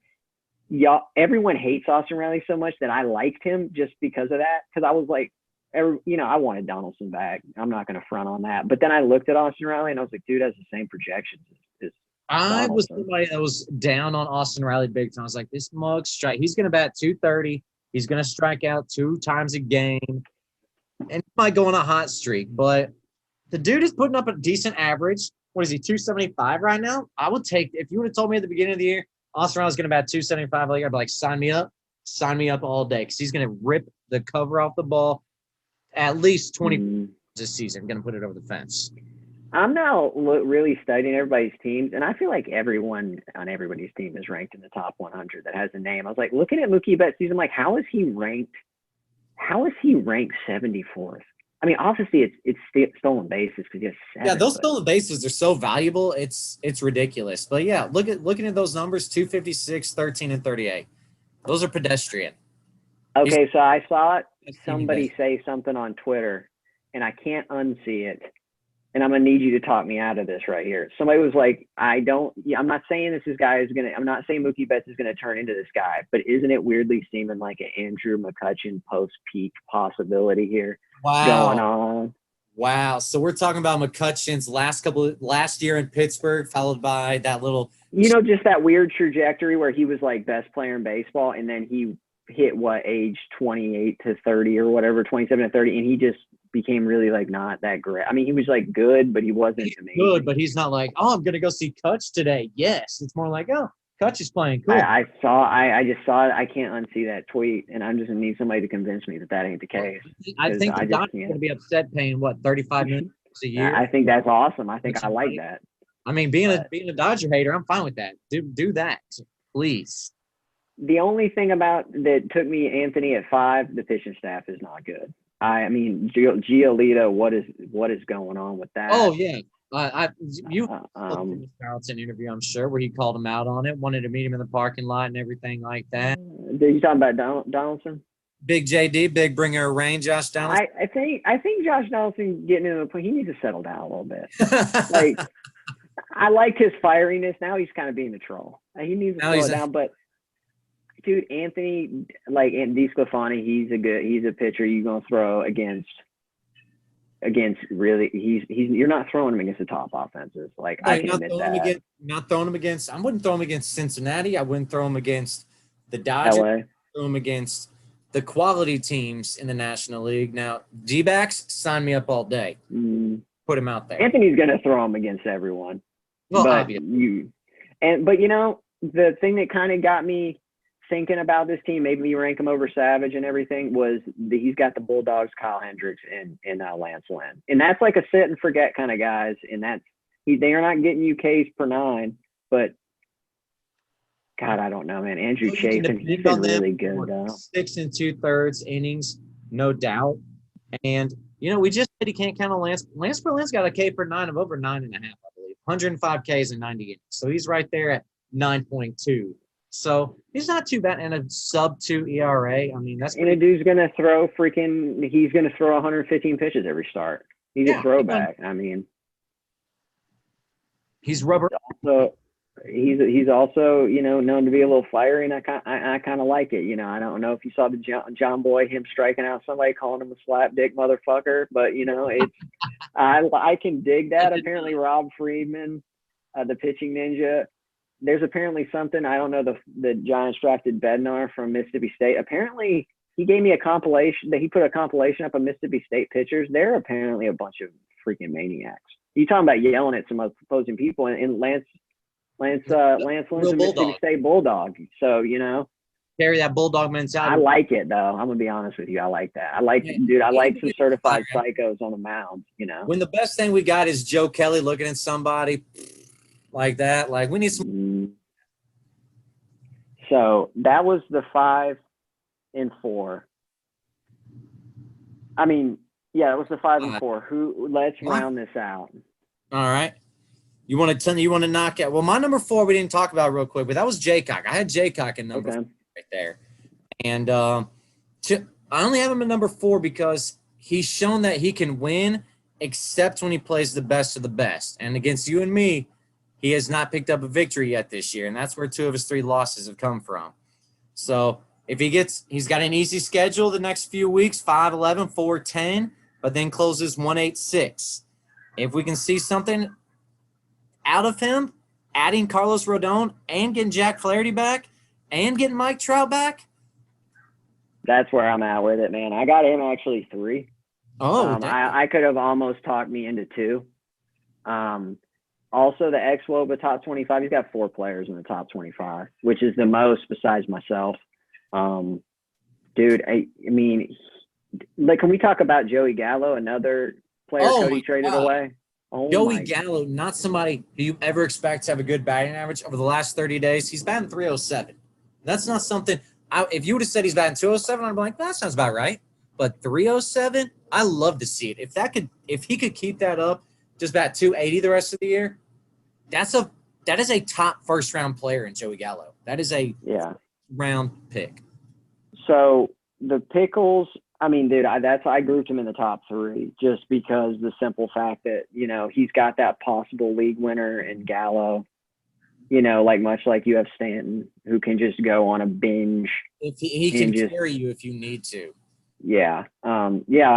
S3: everyone hates Austin Riley so much that I liked him just because of that, because I was like, I wanted Donaldson back. I'm not going to front on that. But then I looked at Austin Riley and I was like, dude has the same projections as
S2: I was
S3: Donaldson.
S2: somebody that was down on Austin Riley big time. I was like, this mug strike. He's going to bat 230. He's going to strike out 2 times a game. And he might go on a hot streak. But the dude is putting up a decent average. What is he, 275 right now? I would take – if you would have told me at the beginning of the year Austin Riley's going to bat 275, I'd be like, sign me up. Sign me up all day because he's going to rip the cover off the ball at least 20 this season. Going to put it over the fence.
S3: I'm now really studying everybody's teams, and I feel like everyone on everybody's team is ranked in the top 100 that has a name. I was like looking at Mookie Betts' season, like how is he ranked 74th? I mean, obviously it's stolen bases because he has 7.
S2: Yeah, those stolen bases are so valuable. It's ridiculous. But yeah, looking at those numbers: 256, 13, and 38. Those are pedestrian.
S3: Okay, so I saw somebody say something on Twitter, and I can't unsee it. And I'm gonna need you to talk me out of this right here. Somebody was like, I'm not saying I'm not saying Mookie Betts is gonna turn into this guy, but isn't it weirdly seeming like an Andrew McCutchen post-peak possibility here going on?
S2: Wow. So we're talking about McCutchen's last year in Pittsburgh, followed by that little
S3: just that weird trajectory where he was like best player in baseball, and then he hit age 28 to 30 or whatever, 27 to 30, and he just became really like not that great. I mean, he was like good, but he wasn't amazing.
S2: Good, but he's not like, oh, I'm gonna go see Kutch today. Yes, it's more like, oh, Kutch is playing. Cool.
S3: I just saw it. I can't unsee that tweet, and I'm just gonna need somebody to convince me that ain't the case.
S2: I think the Dodgers are gonna be upset paying what, $35 million a year.
S3: I think that's awesome. I think I like that.
S2: I mean, being a Dodger hater, I'm fine with that. Do that, please.
S3: The only thing about that took me Anthony at 5, the pitching staff is not good. I mean, Giolito, what is going on with that?
S2: Oh yeah, you the Carlton interview, I'm sure, where he called him out on it, wanted to meet him in the parking lot and everything like that.
S3: Are you talking about Donaldson?
S2: Big JD, big bringer of rain, Josh Donaldson.
S3: I think Josh Donaldson getting into a point, he needs to settle down a little bit. Like, I like his fieriness. Now he's kind of being a troll. He needs to slow down, but. Dude, Anthony, like DeSclafani, he's a pitcher you're gonna throw against really you're not throwing him against the top offenses. Like I can admit that.
S2: Not throwing him against. I wouldn't throw him against Cincinnati. I wouldn't throw him against the Dodgers.
S3: LA.
S2: Throw him against the quality teams in the National League. Now, D-backs, sign me up all day. Put him out there.
S3: Anthony's gonna throw him against everyone.
S2: Well,
S3: but
S2: obviously.
S3: The thing that kind of got me thinking about this team, made me rank him over Savage and everything, was he's got the Bulldogs, Kyle Hendricks, and Lance Lynn, and that's like a sit and forget kind of guys, and they are not getting you Ks per 9, but God, I don't know, man. Andrew Chafin, he's been really good though. 6
S2: 2/3 innings, no doubt, and we just said he can't count on Lance. Lance Berlin's got a K per 9 of over 9.5, I believe, 105 Ks in 90 innings, so he's right there at 9.2. So he's not too bad, and a sub-2 ERA. I mean, that's.
S3: And a dude's gonna throw he's gonna throw 115 pitches every start. He's a throwback. I mean,
S2: he's rubber.
S3: So he's also known to be a little fiery, and I kind of like it. I don't know if you saw the John Boy, him striking out somebody, calling him a slap dick motherfucker, but it's I can dig that. Apparently, Rob Friedman, the pitching ninja. There's apparently something, I don't know, the Giants drafted Bednar from Mississippi State. Apparently, he gave me a compilation, that he put a compilation up of Mississippi State pitchers. They're apparently a bunch of freaking maniacs. You talking about yelling at some opposing people, and Lance Lynn's a Mississippi State Bulldog. So,
S2: carry that Bulldog mentality.
S3: I like it, though. I'm going to be honest with you. I like that. I like some certified psychos on the mound,
S2: When the best thing we got is Joe Kelly looking at somebody like that, like we need some.
S3: So that was the 5 and 4. I mean, yeah, it was the 5 and 4. Let's round this out.
S2: All right. You want to knock out? Well, my number 4 we didn't talk about real quick, but that was Jaycock. I had Jaycock in number 4 right there, and I only have him at number 4 because he's shown that he can win, except when he plays the best of the best. And against you and me, he has not picked up a victory yet this year, and that's where 2 of his 3 losses have come from. So if he's got an easy schedule the next few weeks, 5-11, 4-10, but then closes 1-8-6. If we can see something out of him, adding Carlos Rodon and getting Jack Flaherty back and getting Mike Trout back.
S3: That's where I'm at with it, man. I got him actually 3.
S2: Oh,
S3: I could have almost talked me into 2. Also, the ex-Woba top 25, he's got 4 players in the top 25, which is the most besides myself. Dude, I mean, like, can we talk about Joey Gallo, another player Cody traded away? Oh,
S2: Joey Gallo, not somebody who you ever expect to have a good batting average over the last 30 days. He's batting 307. That's not something if you would have said he's batting 207, I'd be like, that sounds about right. But 307, I love to see it. If he could keep that up, just bat 280 the rest of the year, that is a top first round player in Joey Gallo. That is a round pick.
S3: So the Pickles, I mean, dude, I grouped him in the top 3 just because the simple fact that, you know, he's got that possible league winner in Gallo, you know, like much like you have Stanton, who can just go on a binge.
S2: If he can carry you if you need to.
S3: Yeah. I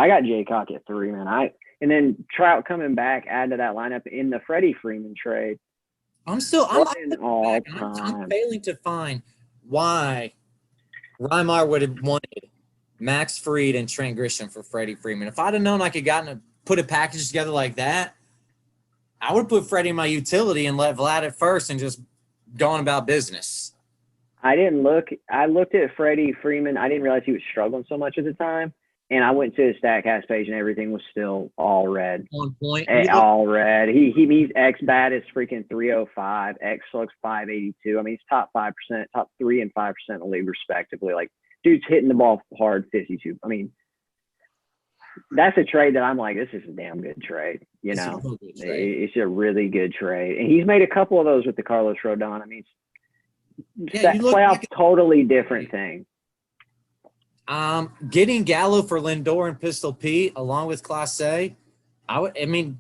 S3: got Jaycock at 3, man. And then Trout coming back, add to that lineup in the Freddie Freeman trade.
S2: I'm failing to find why Reimar would have wanted Max Fried and Trent Grisham for Freddie Freeman. If I'd have known I could put a package together like that, I would put Freddie in my utility and let Vlad at first and just go on about business.
S3: I didn't look. I looked at Freddie Freeman. I didn't realize he was struggling so much at the time. And I went to his StatCast page, and everything was still all red.
S2: On point.
S3: All red. He's X-BAT is freaking 305. X-Looks 582. I mean, he's top 5%, top 3 and 5% in the league, respectively. Like, dude's hitting the ball hard 52. I mean, that's a trade that I'm like, this is a damn good trade. You know, it's a really good trade. And he's made a couple of those with the Carlos Rodon. I mean, playoff, totally different thing.
S2: Getting Gallo for Lindor and Pistol Pete along with Clase,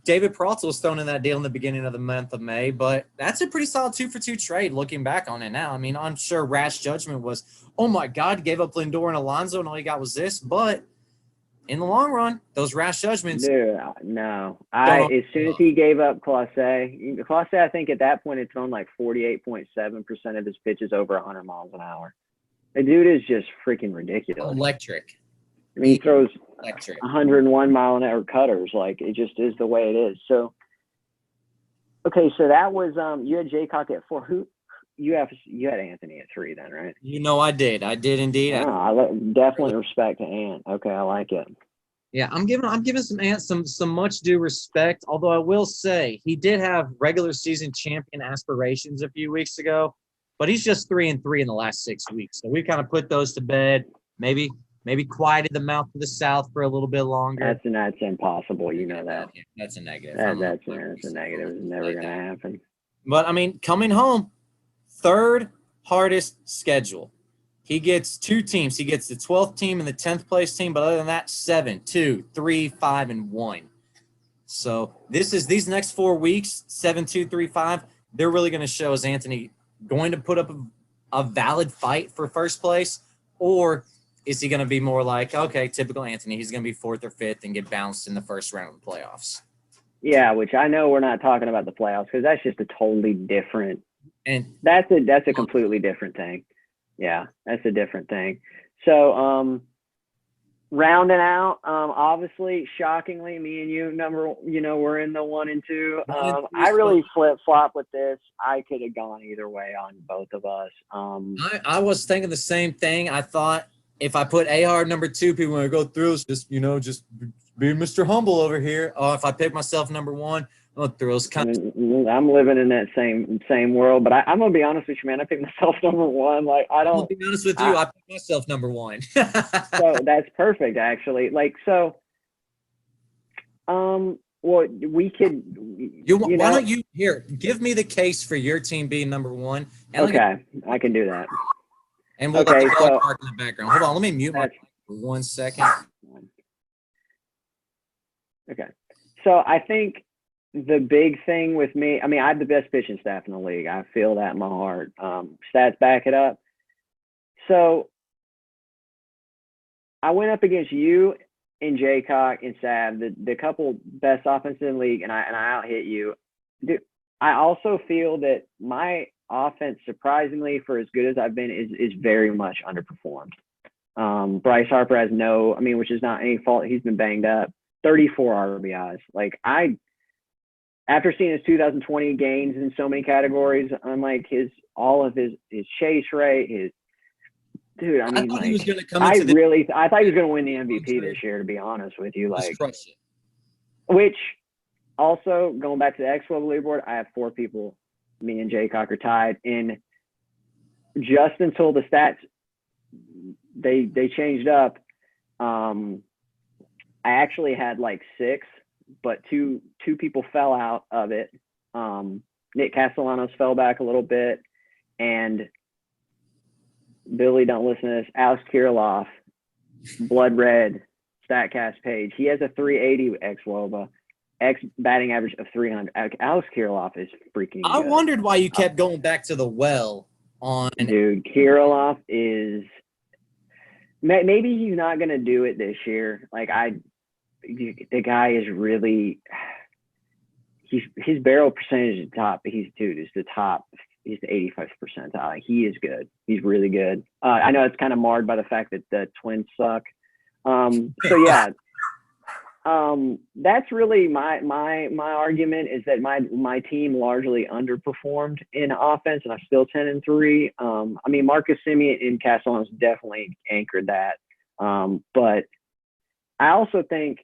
S2: David Peralta was thrown in that deal in the beginning of the month of May, but that's a pretty solid 2-for-2 trade looking back on it now. I mean, I'm sure rash judgment was, oh my God, he gave up Lindor and Alonso and all he got was this, but in the long run, those rash judgments.
S3: Dude, no. As soon as he gave up Clase, I think at that point had thrown like 48.7% of his pitches over 100 miles an hour. The dude is just freaking ridiculous.
S2: Electric.
S3: I mean, he throws 101 mile an hour cutters. Like, it just is the way it is. So, okay, so that was you had Jaycock at 4. Who you had Anthony at 3 then, right?
S2: You know, I did indeed.
S3: I definitely respect to Ant. Okay, I like it.
S2: Yeah, I'm giving some Ant some much due respect. Although I will say he did have regular season champion aspirations a few weeks ago. But he's just 3-3 in the last 6 weeks. So we kind of put those to bed, maybe quieted the mouth of the South for a little bit longer.
S3: That's impossible. You know that.
S2: That's a negative.
S3: That's a negative. It's never going to happen.
S2: But, I mean, coming home, 3rd hardest schedule. He gets 2 teams. He gets the 12th team and the 10th place team. But other than that, 7, 2, 3, 5, and 1. So these next 4 weeks, 7, 2, 3, 5, they're really going to show us Anthony going to put up a valid fight for first place, or is he going to be more like, okay, typical Anthony, he's going to be 4th or 5th and get bounced in the first round of the playoffs?
S3: Yeah, which I know we're not talking about the playoffs because that's just a totally different –
S2: and
S3: that's a completely different thing. Yeah, that's a different thing. So rounding out, obviously, shockingly, me and you, we're in the 1 and 2. I really flip-flop with this. I could have gone either way on both of us.
S2: I was thinking the same thing. I thought if I put A-Hard number 2, people would go through, just be Mr. Humble over here. Or if I pick myself number 1, thrills kind of.
S3: I'm living in that same world, but I'm gonna be honest with you, man. I picked myself number 1. Like, I don't.
S2: I'm gonna be honest with you. I picked myself number 1.
S3: So that's perfect, actually. Like, so. Well, we could.
S2: Why don't you give me the case for your team being number 1?
S3: Okay, I can do that.
S2: And we'll let the dog bark in the background. Hold on, let me mute my for 1 second.
S3: Okay, so I think the big thing with me, I mean, I have the best pitching staff in the league. I feel that in my heart. Stats back it up. So I went up against you and Jaycock and Sav, the couple best offenses in the league, and I out hit you. Dude, I also feel that my offense, surprisingly, for as good as I've been, is very much underperformed. Bryce Harper has which is not any fault. He's been banged up. 34 RBIs. Like after seeing his 2020 gains in so many categories, unlike all of his chase rate, I
S2: thought he was going to come
S3: I
S2: into
S3: thought he was going to win the MVP this year, to be honest with you.
S2: Just crush it.
S3: Which also, going back to the X-Web leaderboard, I have 4 people, me and Jaycock are tied. And just until the stats, they changed up, I actually had like 6, but two people fell out of it. Nick Castellanos fell back a little bit, and Billy, don't listen to this, Alex Kirilloff, Blood Red, StatCast page. He has a 380 ex-WOBA, batting average of 300. Alex Kirilloff is freaking good.
S2: I wondered why you kept going back to the well on.
S3: Dude, Kirilloff is – maybe he's not going to do it this year. Like, the guy is really – his barrel percentage is top. He's the top. He's the 85th percentile. Like, he is good. He's really good. I know it's kind of marred by the fact that the Twins suck. So yeah, that's really my argument, is that my team largely underperformed in offense, and I'm still 10-3. Marcus Semien and Castellanos definitely anchored that. But I also think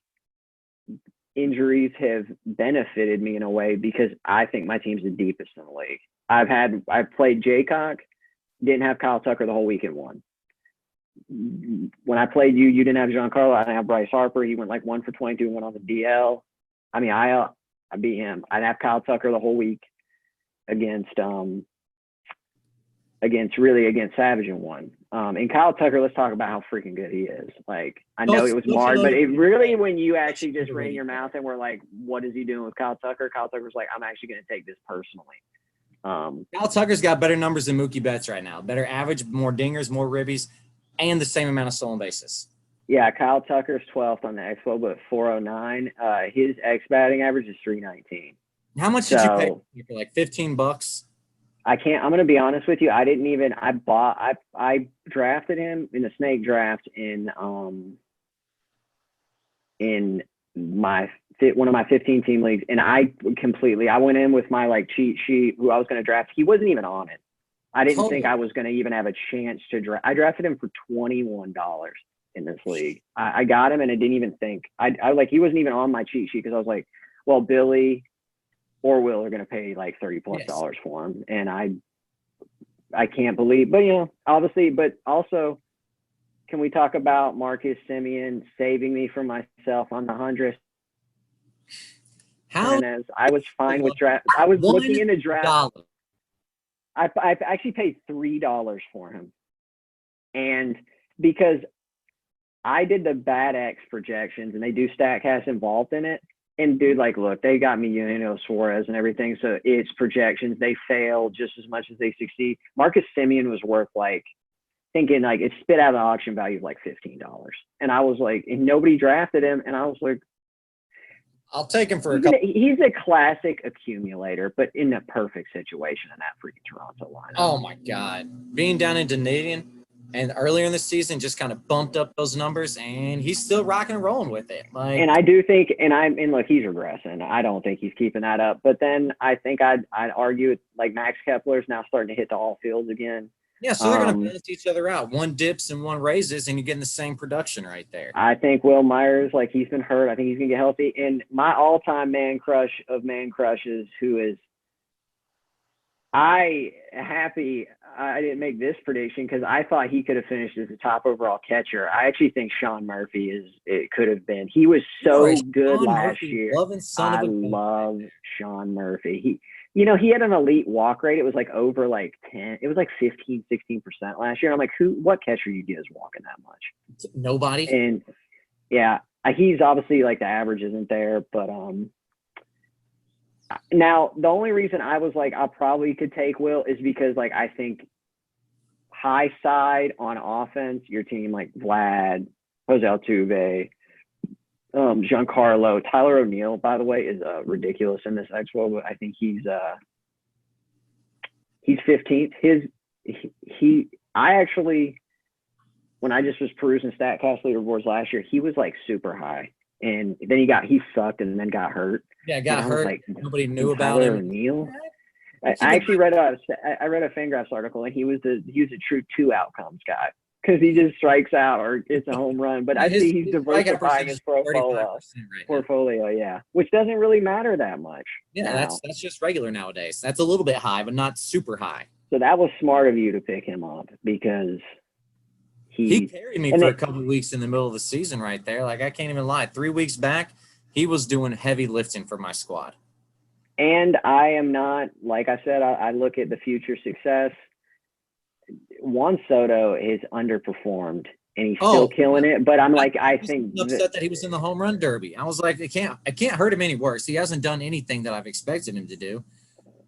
S3: injuries have benefited me in a way, because I think my team's the deepest in the league. I've played Jaycock, didn't have Kyle Tucker the whole week and won. When I played you didn't have Giancarlo. I didn't have Bryce Harper. He went like 1 for 22 and went on the DL. I beat him. I'd have Kyle Tucker the whole week against Savage and won. And Kyle Tucker, let's talk about how freaking good he is. Like, I know it was marred, but it really, when you actually just ran your mouth and were like, what is he doing with Kyle Tucker? Kyle Tucker's like, I'm actually going to take this personally.
S2: Kyle Tucker's got better numbers than Mookie Betts right now. Better average, more dingers, more ribbies, and the same amount of stolen bases. Yeah,
S3: Kyle Tucker's 12th on the Expo, but 409. His X batting average is 319.
S2: How much did you pay for? Like $15?
S3: I'm going to be honest with you. I drafted him in the snake draft in one of my 15 team leagues. And I went in with my like cheat sheet, who I was going to draft. He wasn't even on it. I didn't think I was going to even have a chance to draft. I drafted him for $21 in this league. I got him, and I didn't even think he wasn't even on my cheat sheet, because I was like, well, Billy or Will are going to pay like $30+ for him. And I can't believe, but obviously, but also, can we talk about Marcus Semien saving me from myself on the 100th? I was fine with draft. I was looking into draft. I actually paid $3 for him. And because I did the Bad X projections, and they do StatCast involved in it. And dude, like, look, they got me Eugenio Suarez and everything. So it's projections. They fail just as much as they succeed. Marcus Semien was worth thinking it spit out an auction value of like $15. And I was like, and nobody drafted him. And I was like,
S2: I'll take him for a couple.
S3: He's a classic accumulator, but in a perfect situation in that freaking Toronto lineup.
S2: Oh my God. Being down in Dunedin and earlier in the season just kind of bumped up those numbers, and he's still rocking and rolling with it.
S3: And I do think, look, he's regressing. I don't think he's keeping that up. But then I think I'd argue like Max Kepler's now starting to hit the all fields again.
S2: Yeah, so they're going to balance each other out. One dips and one raises, and you're getting the same production right there.
S3: I think Will Myers, he's been hurt. I think he's going to get healthy. And my all-time man crush of man crushes, who is I didn't make this prediction because I thought he could have finished as the top overall catcher. I actually think Sean Murphy could have been. He was so good last year. I love Sean Murphy. He had an elite walk rate. It was over 10. It was 15, 16% last year. And I'm like, what catcher you get is walking that much?
S2: Nobody.
S3: And yeah, he's obviously the average isn't there, but now the only reason I was I probably could take Will is because I think high side on offense, your team Vlad, Jose Altuve, Giancarlo, Tyler O'Neill, by the way, is ridiculous in this Expo, but I think he's He's 15th. I actually, when I just was perusing StatCast leaderboards last year, he was like super high. And then he sucked and then got hurt.
S2: Yeah, got hurt.
S3: Like,
S2: nobody knew about him.
S3: O'Neal? I actually read a Fangraphs article, and he was a true 2 outcomes guy because he just strikes out or it's a home run. But I see he's diversifying his portfolio, yeah, which doesn't really matter that much.
S2: Yeah, that's just regular nowadays. That's a little bit high, but not super high.
S3: So that was smart of you to pick him up because
S2: he carried me for a couple of weeks in the middle of the season right there. Like, I can't even lie. 3 weeks back, he was doing heavy lifting for my squad.
S3: And I am not, like I said, I look at the future success. Juan Soto is underperformed, and he's still killing it. But I think
S2: upset that he was in the home run derby. I was like, I can't hurt him any worse. He hasn't done anything that I've expected him to do.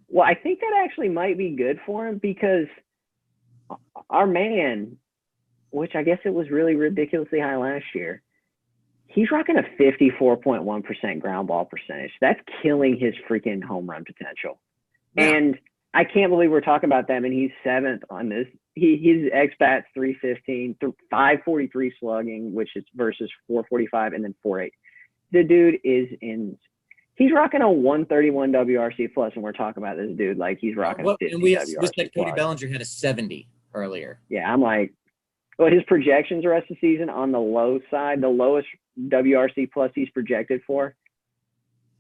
S3: Well, I think that actually might be good for him because our man, which I guess it was really ridiculously high last year, he's rocking a 54.1% ground ball percentage. That's killing his freaking home run potential. Yeah. And I can't believe we're talking about that. And he's 7th on this. His xBAT's 315, 543 slugging, which is versus 445 and then 48. The dude is he's rocking a 131 WRC plus, and we're talking about this dude like he's rocking a 50 WRC plus.
S2: Said Cody Bellinger had a 70 earlier.
S3: Yeah, I'm like, well, his projections the rest of the season on the low side, the lowest WRC plus he's projected for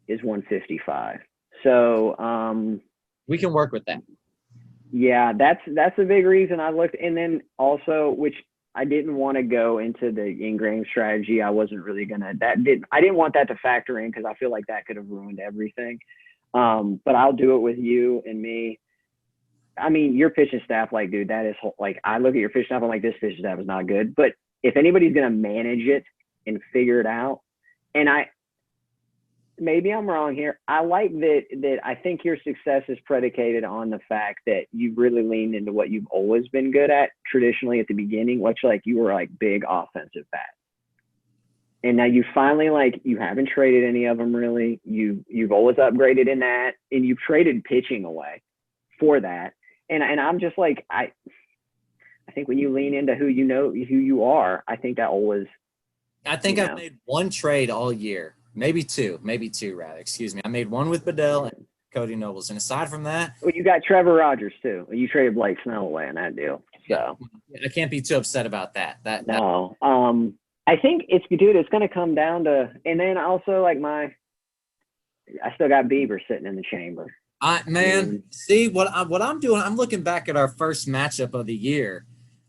S3: is 155. So
S2: we can work with that.
S3: Yeah, that's a big reason I looked. And then also, which I didn't want to go into the in-game strategy. I wasn't really gonna. I didn't want that to factor in because I feel like that could have ruined everything. But I'll do it with you and me. I mean, your pitching staff, like, dude, that is like, I look at your pitching staff, I'm like, this pitching staff is not good. But if anybody's gonna manage it and figure it out, and maybe I'm wrong here. I like that I think your success is predicated on the fact that you've really leaned into what you've always been good at traditionally at the beginning, which like you were like big offensive bat. And now you finally, like, you haven't traded any of them really. You've always upgraded in that, and you've traded pitching away for that. And I'm just like, I think when you lean into who you are, I think that always.
S2: I think I've made one trade all year. Maybe two rather. Excuse me. I made one with Bedell and Cody Nobles, and aside from that,
S3: well, you got Trevor Rogers too. You traded Blake Snell away in that deal, so
S2: I can't be too upset about that.
S3: No, I think it's going to come down to, and then also like I still got Bieber sitting in the chamber.
S2: See what I'm doing. I'm looking back at our first matchup of the year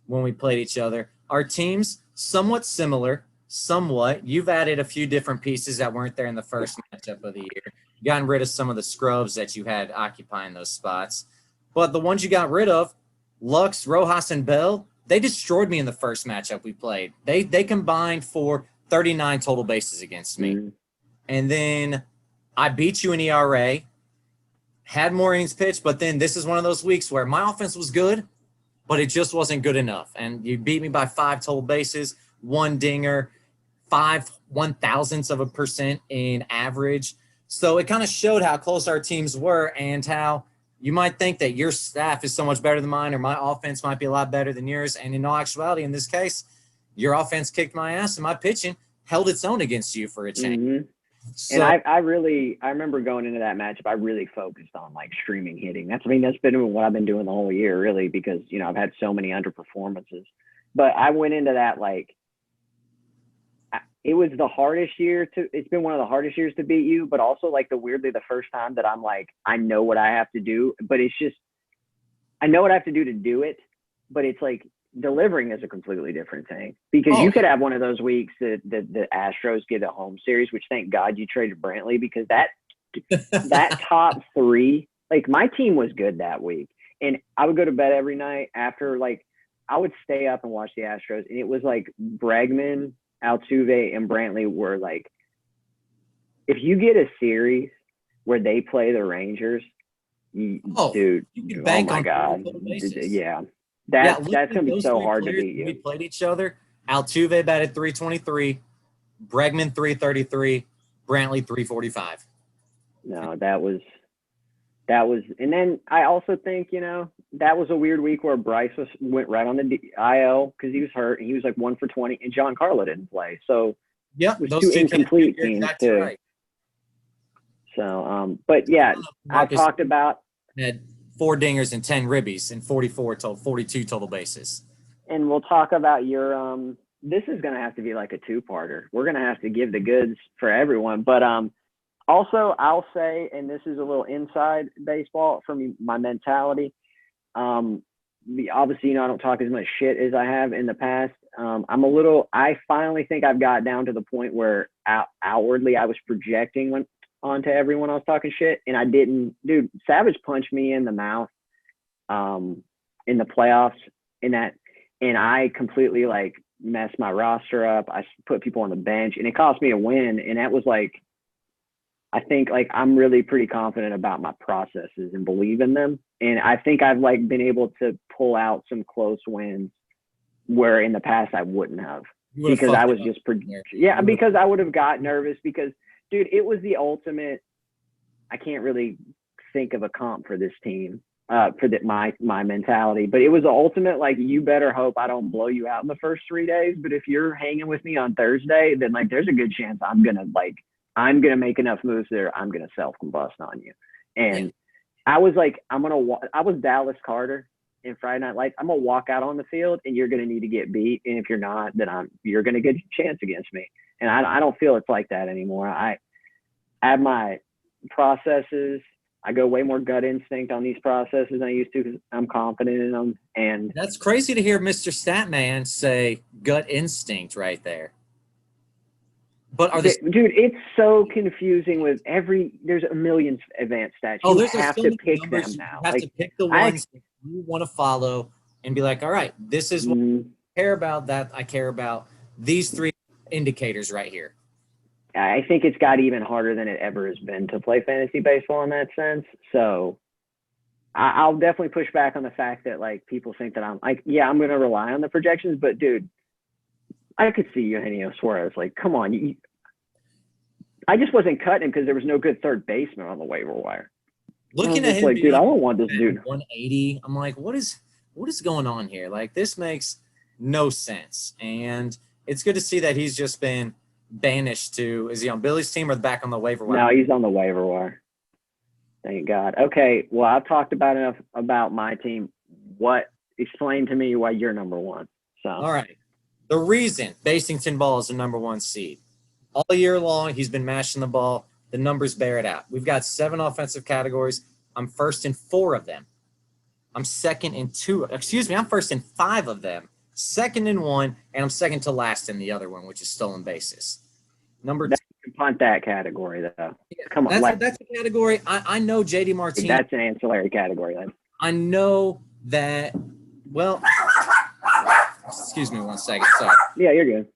S2: when we played each other. Our teams somewhat similar. Somewhat. You've added a few different pieces that weren't there in the first matchup of the year. Gotten rid of some of the scrubs that you had occupying those spots. But the ones you got rid of, Lux, Rojas, and Bell, they destroyed me in the first matchup we played. They combined for 39 total bases against me. Mm-hmm. And then I beat you in ERA, had more innings pitched, but then this is one of those weeks where my offense was good, but it just wasn't good enough. And you beat me by 5 total bases, 1 dinger, 0.005% in average. So it kind of showed how close our teams were and how you might think that your staff is so much better than mine or my offense might be a lot better than yours. And in all actuality, in this case, your offense kicked my ass and my pitching held its own against you for a change.
S3: Mm-hmm. So, and I remember going into that matchup, I really focused on like streaming hitting. That's been what I've been doing the whole year really because, I've had so many underperformances. But I went into that like, it was the hardest year it's been one of the hardest years to beat you, but also like the first time that I'm like, I know what I have to do, but it's just, I know what I have to do to do it, but it's like delivering is a completely different thing because you could have one of those weeks that the Astros get a home series, which thank God you traded Brantley because that top 3, like my team was good that week. And I would go to bed every night after like, I would stay up and watch the Astros and it was like Bregman, Altuve, and Brantley were like, if you get a series where they play the Rangers, dude,
S2: you can bank
S3: oh my God. Yeah. That's going to be so hard to beat you.
S2: We played each other. Altuve batted 323, Bregman 333, Brantley 345.
S3: No, that was That was, and then I also think, that was a weird week where Bryce went right on the IL because he was hurt and he was like 1 for 20, and Giancarlo didn't play. So
S2: Yep,
S3: it was
S2: those
S3: two
S2: two
S3: incomplete
S2: you're
S3: teams
S2: exactly
S3: too.
S2: right.
S3: So, but yeah, I
S2: Marcus
S3: talked about,
S2: had 4 dingers and 10 ribbies and 42 total bases.
S3: and we'll talk about your this is going to have to be like a two-parter. We're going to have to give the goods for everyone, but also I'll say, and this is a little inside baseball from my mentality, obviously, I don't talk as much shit as I have in the past. I finally think I've got down to the point where outwardly I was projecting onto everyone I was talking shit, and I didn't. Dude, Savage punched me in the mouth in the playoffs and I completely like messed my roster up. I put people on the bench, and it cost me a win, and that was like, I think like I'm really pretty confident about my processes and believe in them. And I think I've like been able to pull out some close wins where in the past I wouldn't have, because I was just, because I would have got nervous because, dude, it was the ultimate. I can't really think of a comp for this team, my mentality, but it was the ultimate, like, you better hope I don't blow you out in the first 3 days. But if you're hanging with me on Thursday, then like, there's a good chance I'm going to make enough moves there. I'm going to self-combust on you. And I was like, I was Dallas Carter in Friday Night Lights. I'm going to walk out on the field and you're going to need to get beat. And if you're not, then you're going to get a chance against me. And I don't feel it's like that anymore. I have my processes. I go way more gut instinct on these processes than I used to because I'm confident in them. And
S2: that's crazy to hear Mr. Statman say gut instinct right there. But
S3: dude, it's so confusing with there's a million advanced stats. You have to pick them now.
S2: You have to pick the ones that you want to follow and be like, all right, this is what I care about, that I care about. These 3 indicators right here.
S3: I think it's got even harder than it ever has been to play fantasy baseball in that sense. So I'll definitely push back on the fact that like people think that I'm like, yeah, I'm going to rely on the projections, but dude, I could see Eugenio Suarez. Like, come on. I just wasn't cutting him because there was no good third baseman on the waiver wire.
S2: Looking at him,
S3: like, dude, I don't want this dude.
S2: 180. I'm like, what is going on here? Like, this makes no sense. And it's good to see that he's just been banished to. Is he on Billy's team or back on the waiver wire?
S3: No, he's on the waiver wire. Thank God. Okay, well, I've talked about enough about my team. Explain to me why you're number 1. So.
S2: All right. The reason Basington Ball is the number 1 seed. All year long, he's been mashing the ball. The numbers bear it out. We've got 7 offensive categories. I'm first in 4 of them. I'm second in 2. I'm first in 5 of them. Second in 1, and I'm second to last in the other one, which is stolen bases. Number 2.
S3: You can punt that category, though. Come on.
S2: That's a category. I know JD Martinez.
S3: That's an ancillary category, then.
S2: I know that, well, excuse me 1 second. Sorry.
S3: Yeah, you're good.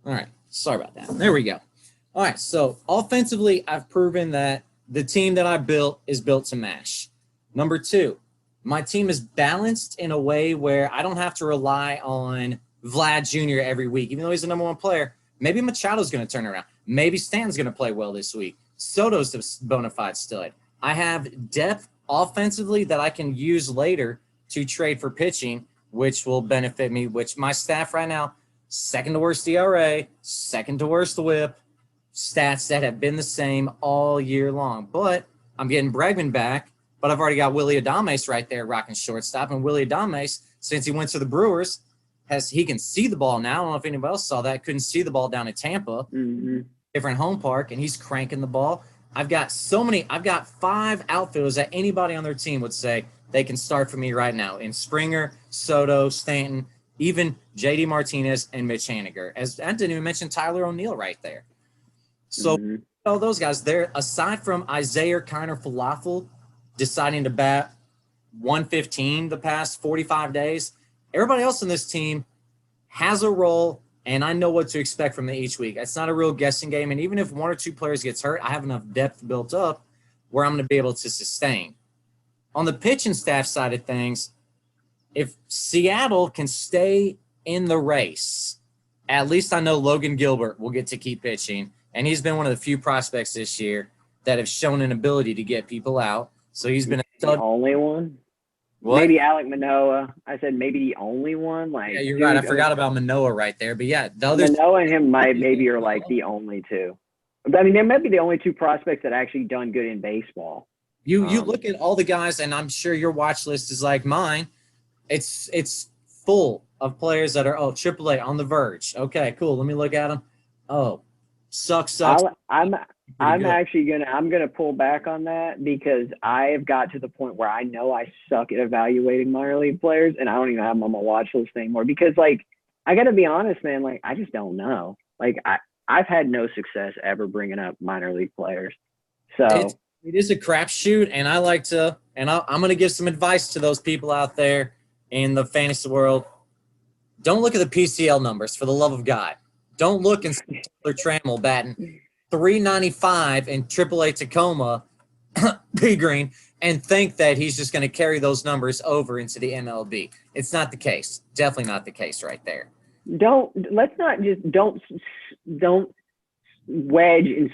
S2: All right. Sorry about that. There we go. All right. So offensively, I've proven that the team that I built is built to mash. Number 2, my team is balanced in a way where I don't have to rely on Vlad Jr. every week, even though he's the number 1 player. Maybe Machado's going to turn around. Maybe Stanton's going to play well this week. Soto's a bona fide stud. I have depth offensively that I can use later to trade for pitching, which will benefit me, which my staff right now, second to worst ERA, second to worst whip, stats that have been the same all year long. But I'm getting Bregman back, but I've already got Willie Adames right there rocking shortstop. And Willie Adames, since he went to the Brewers, he can see the ball now. I don't know if anybody else saw that. Couldn't see the ball down in Tampa, different home park, and he's cranking the ball. I've got 5 outfielders that anybody on their team would say they can start for me right now. In Springer, Soto, Stanton, even JD Martinez and Mitch Haniger. As I didn't even mention Tyler O'Neill right there. So all those guys there, aside from Isaiah Kiner Falafel deciding to bat 115 the past 45 days, everybody else in this team has a role, and I know what to expect from them each week. It's not a real guessing game, and even if 1 or 2 players gets hurt, I have enough depth built up where I'm going to be able to sustain. on the pitching staff side of things, if Seattle can stay in the race, at least I know Logan Gilbert will get to keep pitching, and he's been one of the few prospects this year that have shown an ability to get people out. So he's been a
S3: The
S2: stud.
S3: only one?
S2: What?
S3: Maybe Alec Manoah. I said maybe the only one. Like,
S2: Yeah, you're
S3: dude,
S2: right. I forgot about Manoah right there. But yeah, the others.
S3: Manoah and him maybe are like the only two. I mean, they might be the only two prospects that actually done good in baseball.
S2: You look at all the guys, and I'm sure your watch list is like mine. It's full of players that are AAA on the verge. Okay, cool. Let me look at them. Oh, sucks.
S3: I'm
S2: good.
S3: actually gonna pull back on that because I have got to the point where I know I suck at evaluating minor league players, and I don't even have them on my watch list anymore because, like, I got to be honest, man. Like, I just don't know. Like, I've had no success ever bringing up minor league players. So
S2: it is a crapshoot, and I like to, and I'm going to give some advice to those people out there in the fantasy world. Don't look at the PCL numbers, for the love of God. Don't look and see Taylor Trammell batting .395 in AAA Tacoma, P Green, and think that he's just going to carry those numbers over into the MLB. It's not the case. Definitely not the case right there.
S3: don't wedge and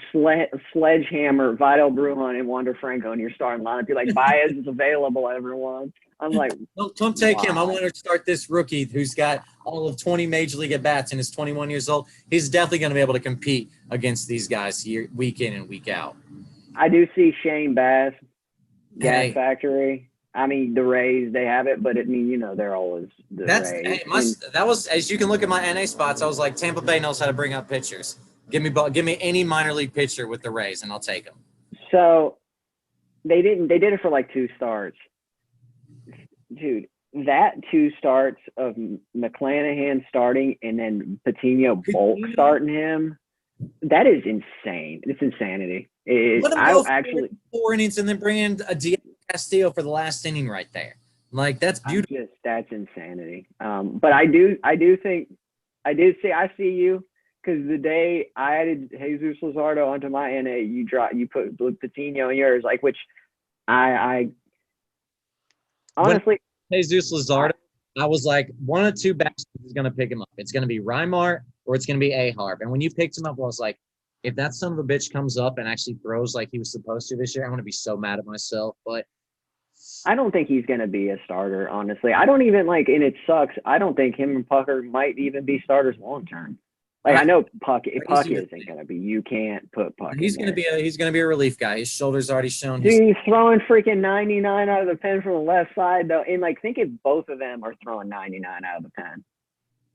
S3: sledgehammer Vidal Brujan and Wander Franco in your starting lineup. Be like, Baez is available, everyone. I'm like,
S2: Don't take him. I want to start this rookie who's got all of 20 major league at bats and is 21 years old. He's definitely going to be able to compete against these guys week in and week out.
S3: I do see Shane Bass, Gas
S2: Hey.
S3: Factory. I mean, the Rays, they have it, but they're always the Rays.
S2: That was, as you can look at my NA spots, I was like, Tampa Bay knows how to bring up pitchers. Give me any minor league pitcher with the Rays, and I'll take them.
S3: So they did it for like 2 starts. Dude, that 2 starts of McClanahan starting and then Patino Bulk starting him, that is insane. It's insanity.
S2: Actually 4 innings and then bring in a Diego Castillo for the last inning right there. Like, that's beautiful.
S3: That's insanity. But I see you, because the day I added Jesus Luzardo onto my NA, you put Patino in yours, like, which I honestly,
S2: Jesus Luzardo, I was like, one of 2 backs is going to pick him up. It's going to be Reimart or it's going to be Aharb. And when you picked him up, I was like, if that son of a bitch comes up and actually throws like he was supposed to this year, I'm going to be so mad at myself. But
S3: I don't think he's going to be a starter, honestly. I don't even and it sucks. I don't think him and Pucker might even be starters long term. Like, I know Puck isn't going to be. You can't put Puck.
S2: He's going to be a relief guy. His shoulder's already shown.
S3: Dude, he's throwing freaking 99 out of the pen from the left side, though. And think if both of them are throwing 99 out of the pen.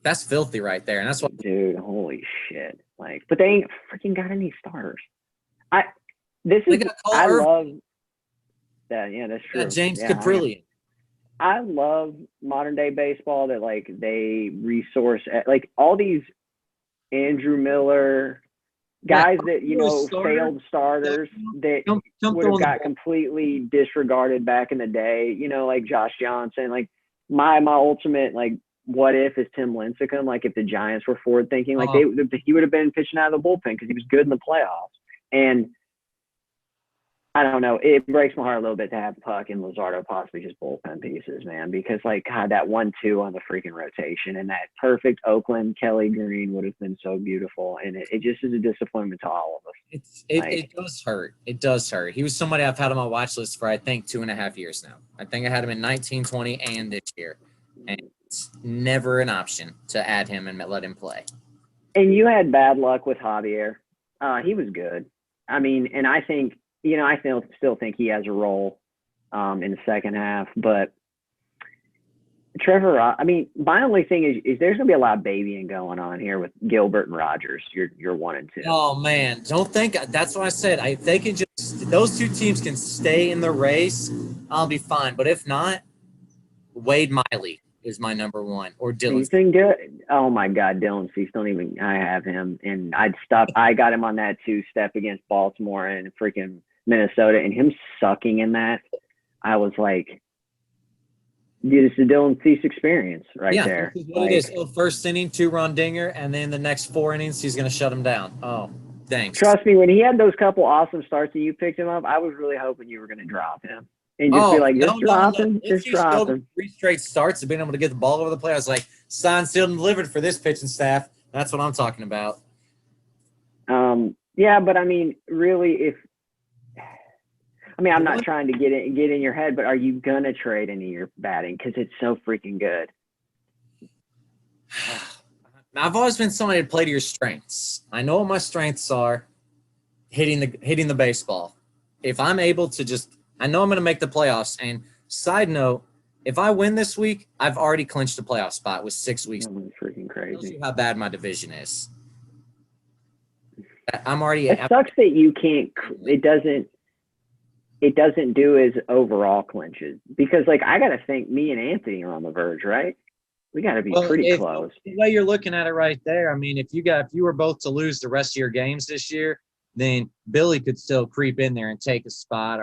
S2: That's filthy right there, and that's what.
S3: Dude, holy shit! But they ain't freaking got any starters. I love that. Yeah, that's true.
S2: James Caprillion.
S3: I love modern day baseball that they resource all these Andrew Miller guys that failed starters that would have got completely disregarded back in the day. Like Josh Johnson. Like my ultimate what if is Tim Lincecum? Like, if the Giants were forward thinking, he would have been pitching out of the bullpen because he was good in the playoffs. And I don't know, it breaks my heart a little bit to have Puck and Luzardo possibly just bullpen pieces, man, because God, that 1-2 on the freaking rotation and that perfect Oakland Kelly Green would have been so beautiful. And it just is a disappointment to all of us.
S2: It does hurt. It does hurt. He was somebody I've had on my watch list for, I think, 2.5 years now. I think I had him in 19, 20, and this year. And it's never an option to add him and let him play.
S3: And you had bad luck with Javier. He was good. I mean, and I think, I still think he has a role in the second half. But Trevor, my only thing is there's going to be a lot of babying going on here with Gilbert and Rogers. You're 1 and 2.
S2: Oh, man. Don't think – that's what I said. If they can just – those 2 teams can stay in the race, I'll be fine. But if not, Wade Miley is my number 1, or Dylan.
S3: He's been good. Oh my God, Dylan Cease. I have him, and I got him on that 2-step against Baltimore and freaking Minnesota, and him sucking in that. I was like, dude, it's the Dylan Cease experience right there.
S2: This is what it is. First inning, 2-run dinger, and then the next 4 innings, he's going to shut him down. Oh, thanks.
S3: Trust me, when he had those couple awesome starts and you picked him up, I was really hoping you were going to drop him. and just be like,
S2: no,
S3: just
S2: no,
S3: drop
S2: no.
S3: him,
S2: If
S3: just
S2: he
S3: drop
S2: showed
S3: him.
S2: 3 straight starts of being able to get the ball over the plate, I was like, signed, sealed, and delivered for this pitching staff. That's what I'm talking about.
S3: Yeah, but I mean, really, I'm not trying to get in your head, but are you gonna trade any of your batting because it's so freaking good?
S2: I've always been somebody to play to your strengths. I know what my strengths are. Hitting the baseball. If I'm able to I know I'm going to make the playoffs. And side note, if I win this week, I've already clinched a playoff spot with 6 weeks.
S3: That was freaking
S2: Tells
S3: crazy.
S2: you how bad my division is. I'm already.
S3: It sucks that you can't. It doesn't do as overall clinches because, like, I got to think me and Anthony are on the verge, right? We got to be pretty close.
S2: The way you're looking at it right there, I mean, if you were both to lose the rest of your games this year, then Billy could still creep in there and take a spot.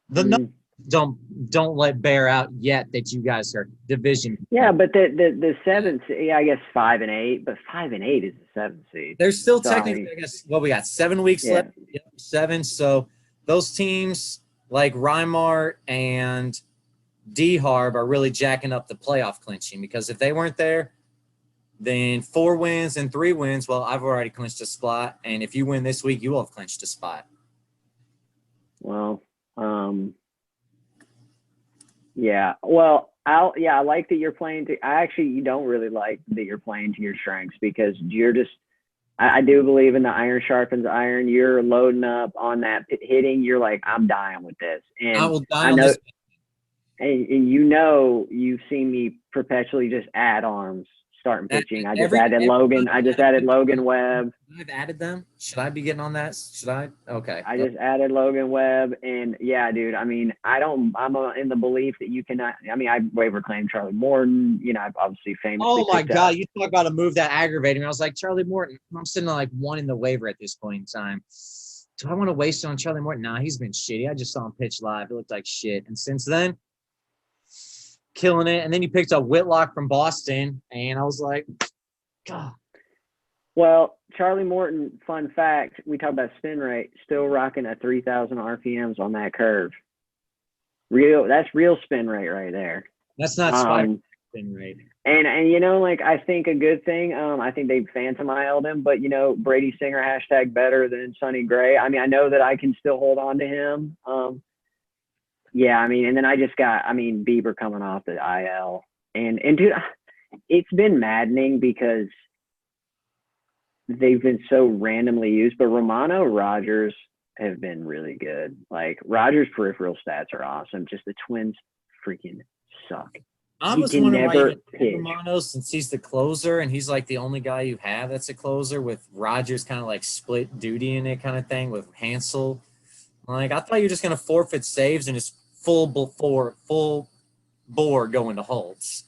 S2: Don't let bear out yet that you guys are division.
S3: Yeah, but the 7th, yeah, I guess 5 and 8, but 5 and 8 is the 7th seed.
S2: There's still technically, I guess, we got 7 weeks left. Yep, 7. So those teams like Rymart and D-Harb are really jacking up the playoff clinching because if they weren't there, then 4 wins and 3 wins, well, I've already clinched a spot. And if you win this week, you will have clinched a spot.
S3: Well, yeah. Well, I like that you're playing to. You don't really like that you're playing to your strengths because you're just. I do believe in the iron sharpens iron. You're loading up on that hitting. You're like, I'm dying with this, and
S2: I will die on this.
S3: And you've seen me perpetually just add arms starting pitching. I just added Logan. I just added Logan Webb.
S2: I've added them. Should I be getting on that? Should I? Okay.
S3: I just added Logan Webb, and yeah, dude. I mean, I'm in the belief that you cannot. I mean, I waiver claimed Charlie Morton. I've obviously famously.
S2: Oh my God! You talk about a move that aggravated me. I was like, Charlie Morton. I'm sitting on like 1 in the waiver at this point in time. Do I want to waste it on Charlie Morton? Nah, he's been shitty. I just saw him pitch live. It looked like shit, and since then, killing it. And then you picked up Whitlock from Boston, and I was like, God.
S3: Well, Charlie Morton, fun fact, we talk about spin rate, still rocking at 3,000 RPMs on that curve. That's real spin rate right there.
S2: That's not spin rate.
S3: And I think a good thing, I think they Phantom IL'd him, but Brady Singer # better than Sonny Gray. I mean, I know that I can still hold on to him. Yeah, I mean, and then I just got, Bieber coming off the IL. And dude, it's been maddening because they've been so randomly used, but Romano, Rogers have been really good. Like, Rogers' peripheral stats are awesome. Just the Twins freaking suck.
S2: I was wondering why Romano, since he's the closer and he's like the only guy you have that's a closer, with Rogers kind of like split duty in it kind of thing with Hansel. Like, I thought you were just going to forfeit saves and just full bore going to holds.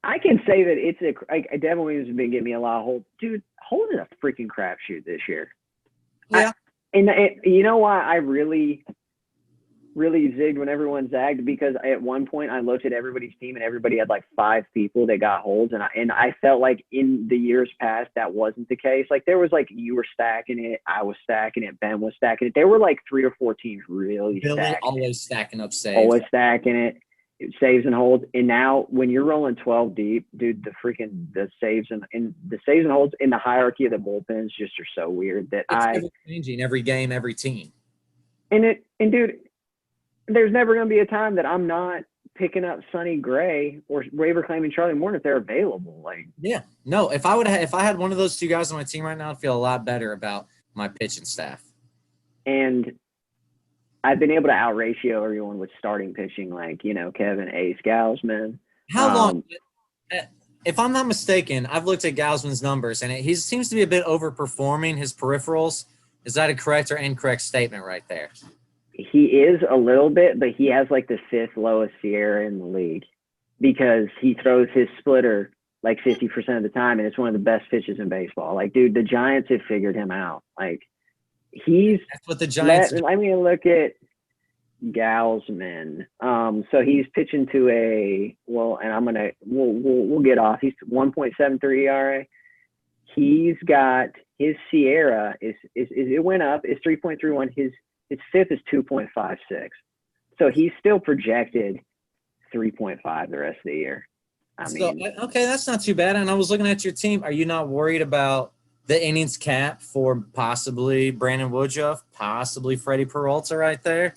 S3: I can say that Devin Williams has been getting me a lot of holds. Dude, Holt is a freaking crapshoot this year.
S2: Yeah.
S3: And you know why I really zigged when everyone zagged? Because at one point I looked at everybody's team and everybody had like 5 people that got holds, and I felt like in the years past that wasn't the case. Like, there was like, you were stacking it, I was stacking it, Ben was stacking it. There were like 3 or 4 teams really
S2: always stacking up saves,
S3: always stacking it, saves and holds. And now when you're rolling 12 deep, dude, the saves and holds in the hierarchy of the bullpens just are so weird that
S2: it's changing every game, every team.
S3: And dude, there's never going to be a time that I'm not picking up Sonny Gray or waiver claiming Charlie Morton if they're available. Like,
S2: yeah, no, if I had one of those 2 guys on my team right now, I'd feel a lot better about my pitching staff.
S3: And I've been able to out ratio everyone with starting pitching, like, Kevin Ace Gausman.
S2: How long? If I'm not mistaken, I've looked at Gausman's numbers, and he seems to be a bit overperforming his peripherals. Is that a correct or incorrect statement right there?
S3: He is a little bit, but he has like the 5th lowest Sierra in the league because he throws his splitter like 50% of the time, and it's one of the best pitches in baseball. Like, dude, the Giants have figured him out. Like, that's
S2: what the Giants do.
S3: Let me look at Gausman. So he's pitching to and we'll get off. He's 1.73 ERA. He's got his Sierra is it went up. It's 3.31. His fifth is 2.56. So he's still projected 3.5 the rest of the year. I mean,
S2: okay, that's not too bad. And I was looking at your team. Are you not worried about the innings cap for possibly Brandon Woodruff, possibly Freddie Peralta right there?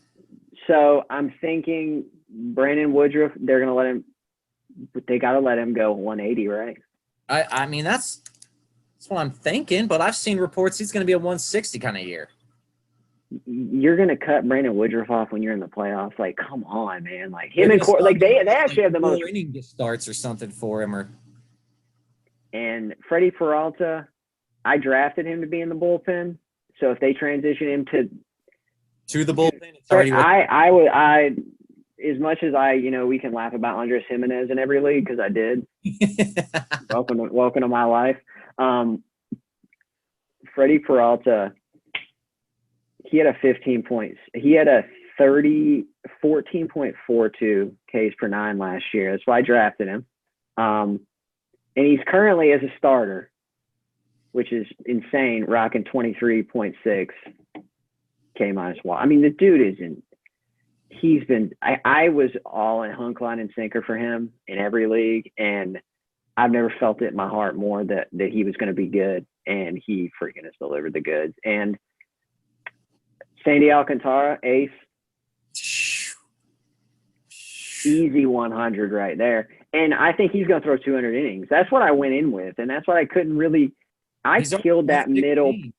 S3: So I'm thinking Brandon Woodruff, they're going to let him – they got to let him go 180, right?
S2: I mean, that's what I'm thinking, but I've seen reports he's going to be a 160 kind of year.
S3: You're going to cut Brandon Woodruff off when you're in the playoffs. Like, come on, man. Like, him and Corey – like, they actually have the most –
S2: inning starts or something for him.
S3: And Freddie Peralta, I drafted him to be in the bullpen. So if they transition him
S2: to the bullpen, it's already
S3: I as much as we can laugh about Andres Jimenez in every league because I did. welcome to my life. Freddie Peralta, he had a 15 points. He had a 14.42 Ks per nine last year. That's why I drafted him. And he's currently as a starter, which is insane, rocking 23.6 K minus Y. I mean, the dude isn't. He's been. I was all in hook, line, and sinker for him in every league, and I've never felt it in my heart more that he was going to be good, and he freaking has delivered the goods. And Sandy Alcantara, ace, easy 100 right there. And I think he's going to throw 200 innings. That's what I went in with, and that's what I couldn't really. I killed that middle. Yeah.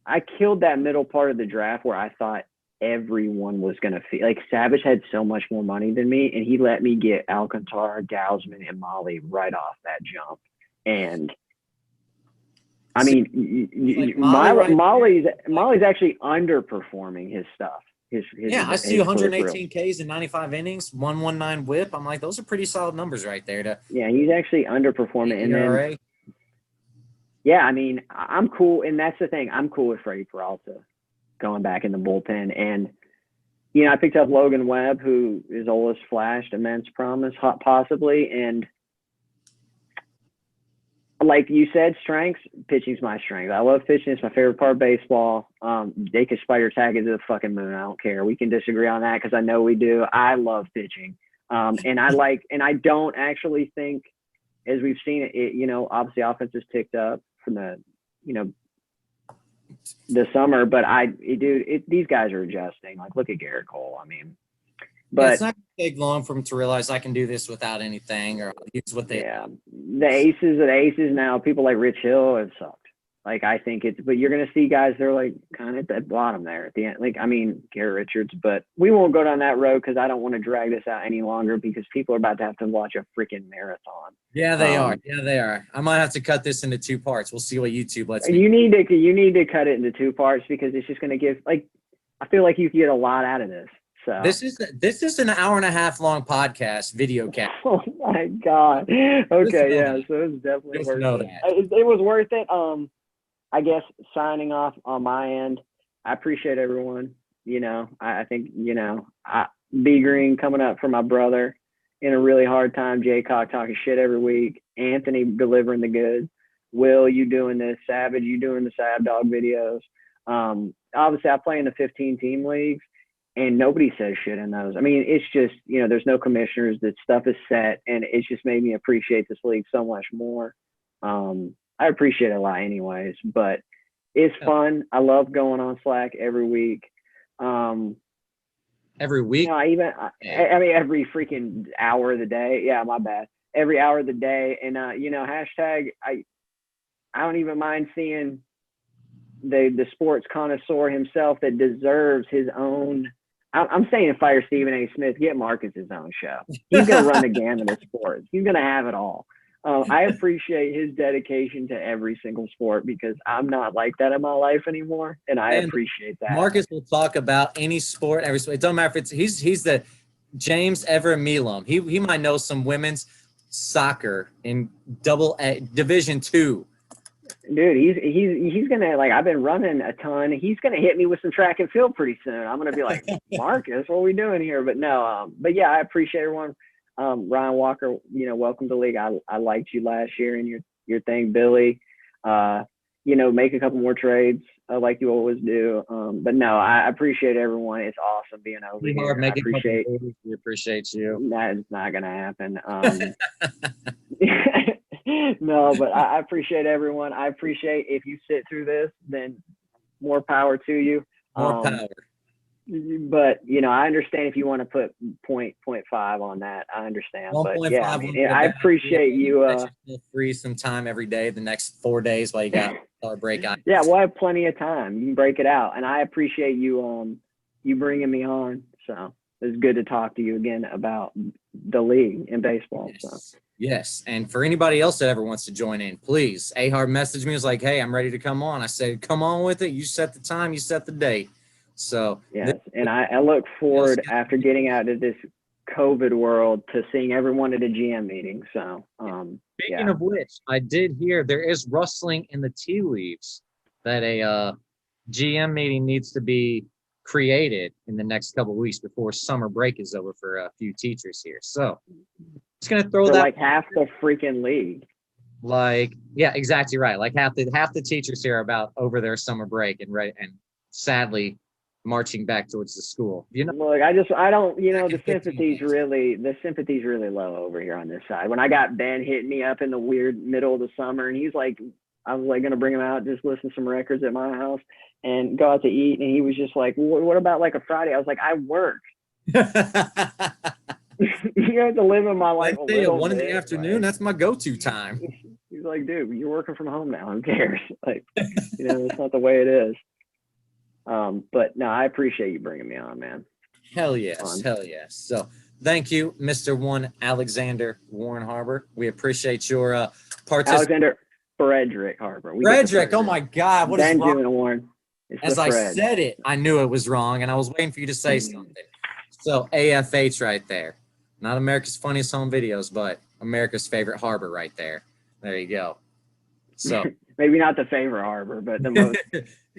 S3: I killed that middle part of the draft where I thought everyone was going to feel like Savage had so much more money than me, and he let me get Alcantara, Gausman, and Molly right off that jump. And I mean, Molly's actually underperforming his stuff.
S2: I see 118 Ks in 95 innings, 119 WHIP. I'm like, those are pretty solid numbers right there.
S3: He's actually underperforming. And then, yeah, I mean, I'm cool, and that's the thing. I'm cool with Freddie Peralta going back in the bullpen. And, I picked up Logan Webb, who is always flashed immense promise, possibly. And like you said, strengths, pitching's my strength. I love pitching. It's my favorite part of baseball. They could spider tag it to the fucking moon. I don't care. We can disagree on that because I know we do. I love pitching. And I don't actually think, as we've seen it, obviously offense has ticked up from the summer, but these guys are adjusting. Like, look at Garrett Cole. I mean, but
S2: it's not going to take long for him to realize I can do this without anything, or use what they.
S3: Yeah, the aces now. People like Rich Hill have sucked. Like, I think but you're going to see guys that are like kind of at the bottom there at the end. Like, I mean, Garrett Richards, but we won't go down that road because I don't want to drag this out any longer because people are about to have to watch a freaking marathon.
S2: Yeah, they are. Yeah, they are. I might have to cut this into 2 parts. We'll see what YouTube lets me.
S3: You need to cut it into 2 parts because it's just going to give, like, I feel like you can get a lot out of this. So
S2: this is an hour and a half long podcast video cast.
S3: Oh my God. Okay, yeah. So it's definitely worth it. It was worth it. I guess signing off on my end, I appreciate everyone. I think, B Green coming up for my brother in a really hard time. Jaycock talking shit every week. Anthony delivering the goods. Will, you doing this? Savage, you doing the Sab Dog videos. Obviously, I play in the 15-team leagues, and nobody says shit in those. I mean, it's just, there's no commissioners. That stuff is set, and it's just made me appreciate this league so much more. I appreciate it a lot anyways, but it's fun. I love going on Slack every week.
S2: Every week?
S3: I mean, every freaking hour of the day. Yeah, my bad. Every hour of the day. And, hashtag, I don't even mind seeing the sports connoisseur himself that deserves his own. I'm saying fire Stephen A. Smith, get Marcus his own show. He's going to run the gamut of sports. He's going to have it all. I appreciate his dedication to every single sport because I'm not like that in my life anymore, and I appreciate that.
S2: Marcus will talk about any sport, every sport. It doesn't matter if it's he's the James Everett Milam. He might know some women's soccer in Division II.
S3: Dude, he's gonna, like, I've been running a ton. He's gonna hit me with some track and field pretty soon. I'm gonna be like, Marcus, what are we doing here? But no, but yeah, I appreciate everyone. Ryan Walker, welcome to the league. I liked you last year and your thing, Billy. Make a couple more trades like you always do. But no, I appreciate everyone. It's awesome being over here. I appreciate.
S2: We appreciate you.
S3: That is not gonna happen. No, but I appreciate everyone. I appreciate if you sit through this, then more power to you.
S2: More power.
S3: But I understand if you want to put 0.5 on that. I understand. But yeah, I appreciate you.
S2: Free some time every day, the next 4 days while you got our break out.
S3: Yeah, we'll have plenty of time. You can break it out, and I appreciate you you bringing me on. So it's good to talk to you again about the league in baseball.
S2: Yes.
S3: So.
S2: Yes, and for anybody else that ever wants to join in, please. Ahar messaged me, was like, "Hey, I'm ready to come on." I said, "Come on with it. You set the time, you set the date." So
S3: yes, and I look forward after getting out of this COVID world to seeing everyone at a GM meeting. So
S2: speaking of which, I did hear there is rustling in the tea leaves that a GM meeting needs to be created in the next couple of weeks before summer break is over for a few teachers here. So just gonna throw that
S3: like half the freaking league.
S2: Yeah, exactly right. Like half the teachers here are about over their summer break and sadly marching back towards the school.
S3: Look, I don't, the sympathy's really low over here on this side. When I got Ben hitting me up in the weird middle of the summer, and he's like, I was like going to bring him out, just listen to some records at my house and go out to eat. And he was just like, what about like a Friday? I was like, I work. You have to live in my life.
S2: At 1 in the afternoon, that's my go-to time.
S3: He's like, dude, you're working from home now. Who cares? Like, it's not the way it is. But no, I appreciate you bringing me on, man.
S2: Hell yes. So thank you, Mr. One Alexander Warren Harbor. We appreciate your participation.
S3: Alexander Frederick Harbor.
S2: Frederick, oh my God, what is wrong?
S3: Warren.
S2: As I said it, I knew it was wrong, and I was waiting for you to say something. So AFH right there. Not America's Funniest Home Videos, but America's favorite harbor right there. There you go. So
S3: maybe not the favorite harbor, but the most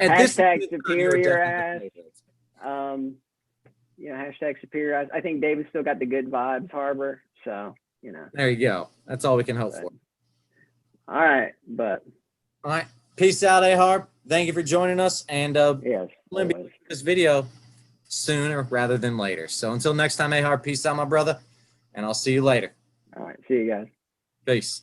S3: hashtag superior ass. Hashtag superior ass. I think David still got the good vibes harbor. So,
S2: There you go. That's all we can hope for.
S3: All right.
S2: All right. Peace out, Ahar. Thank you for joining us. And
S3: yes,
S2: we'll be this video sooner rather than later. So until next time, Ahar, peace out, my brother. And I'll see you later.
S3: All right. See you guys.
S2: Peace.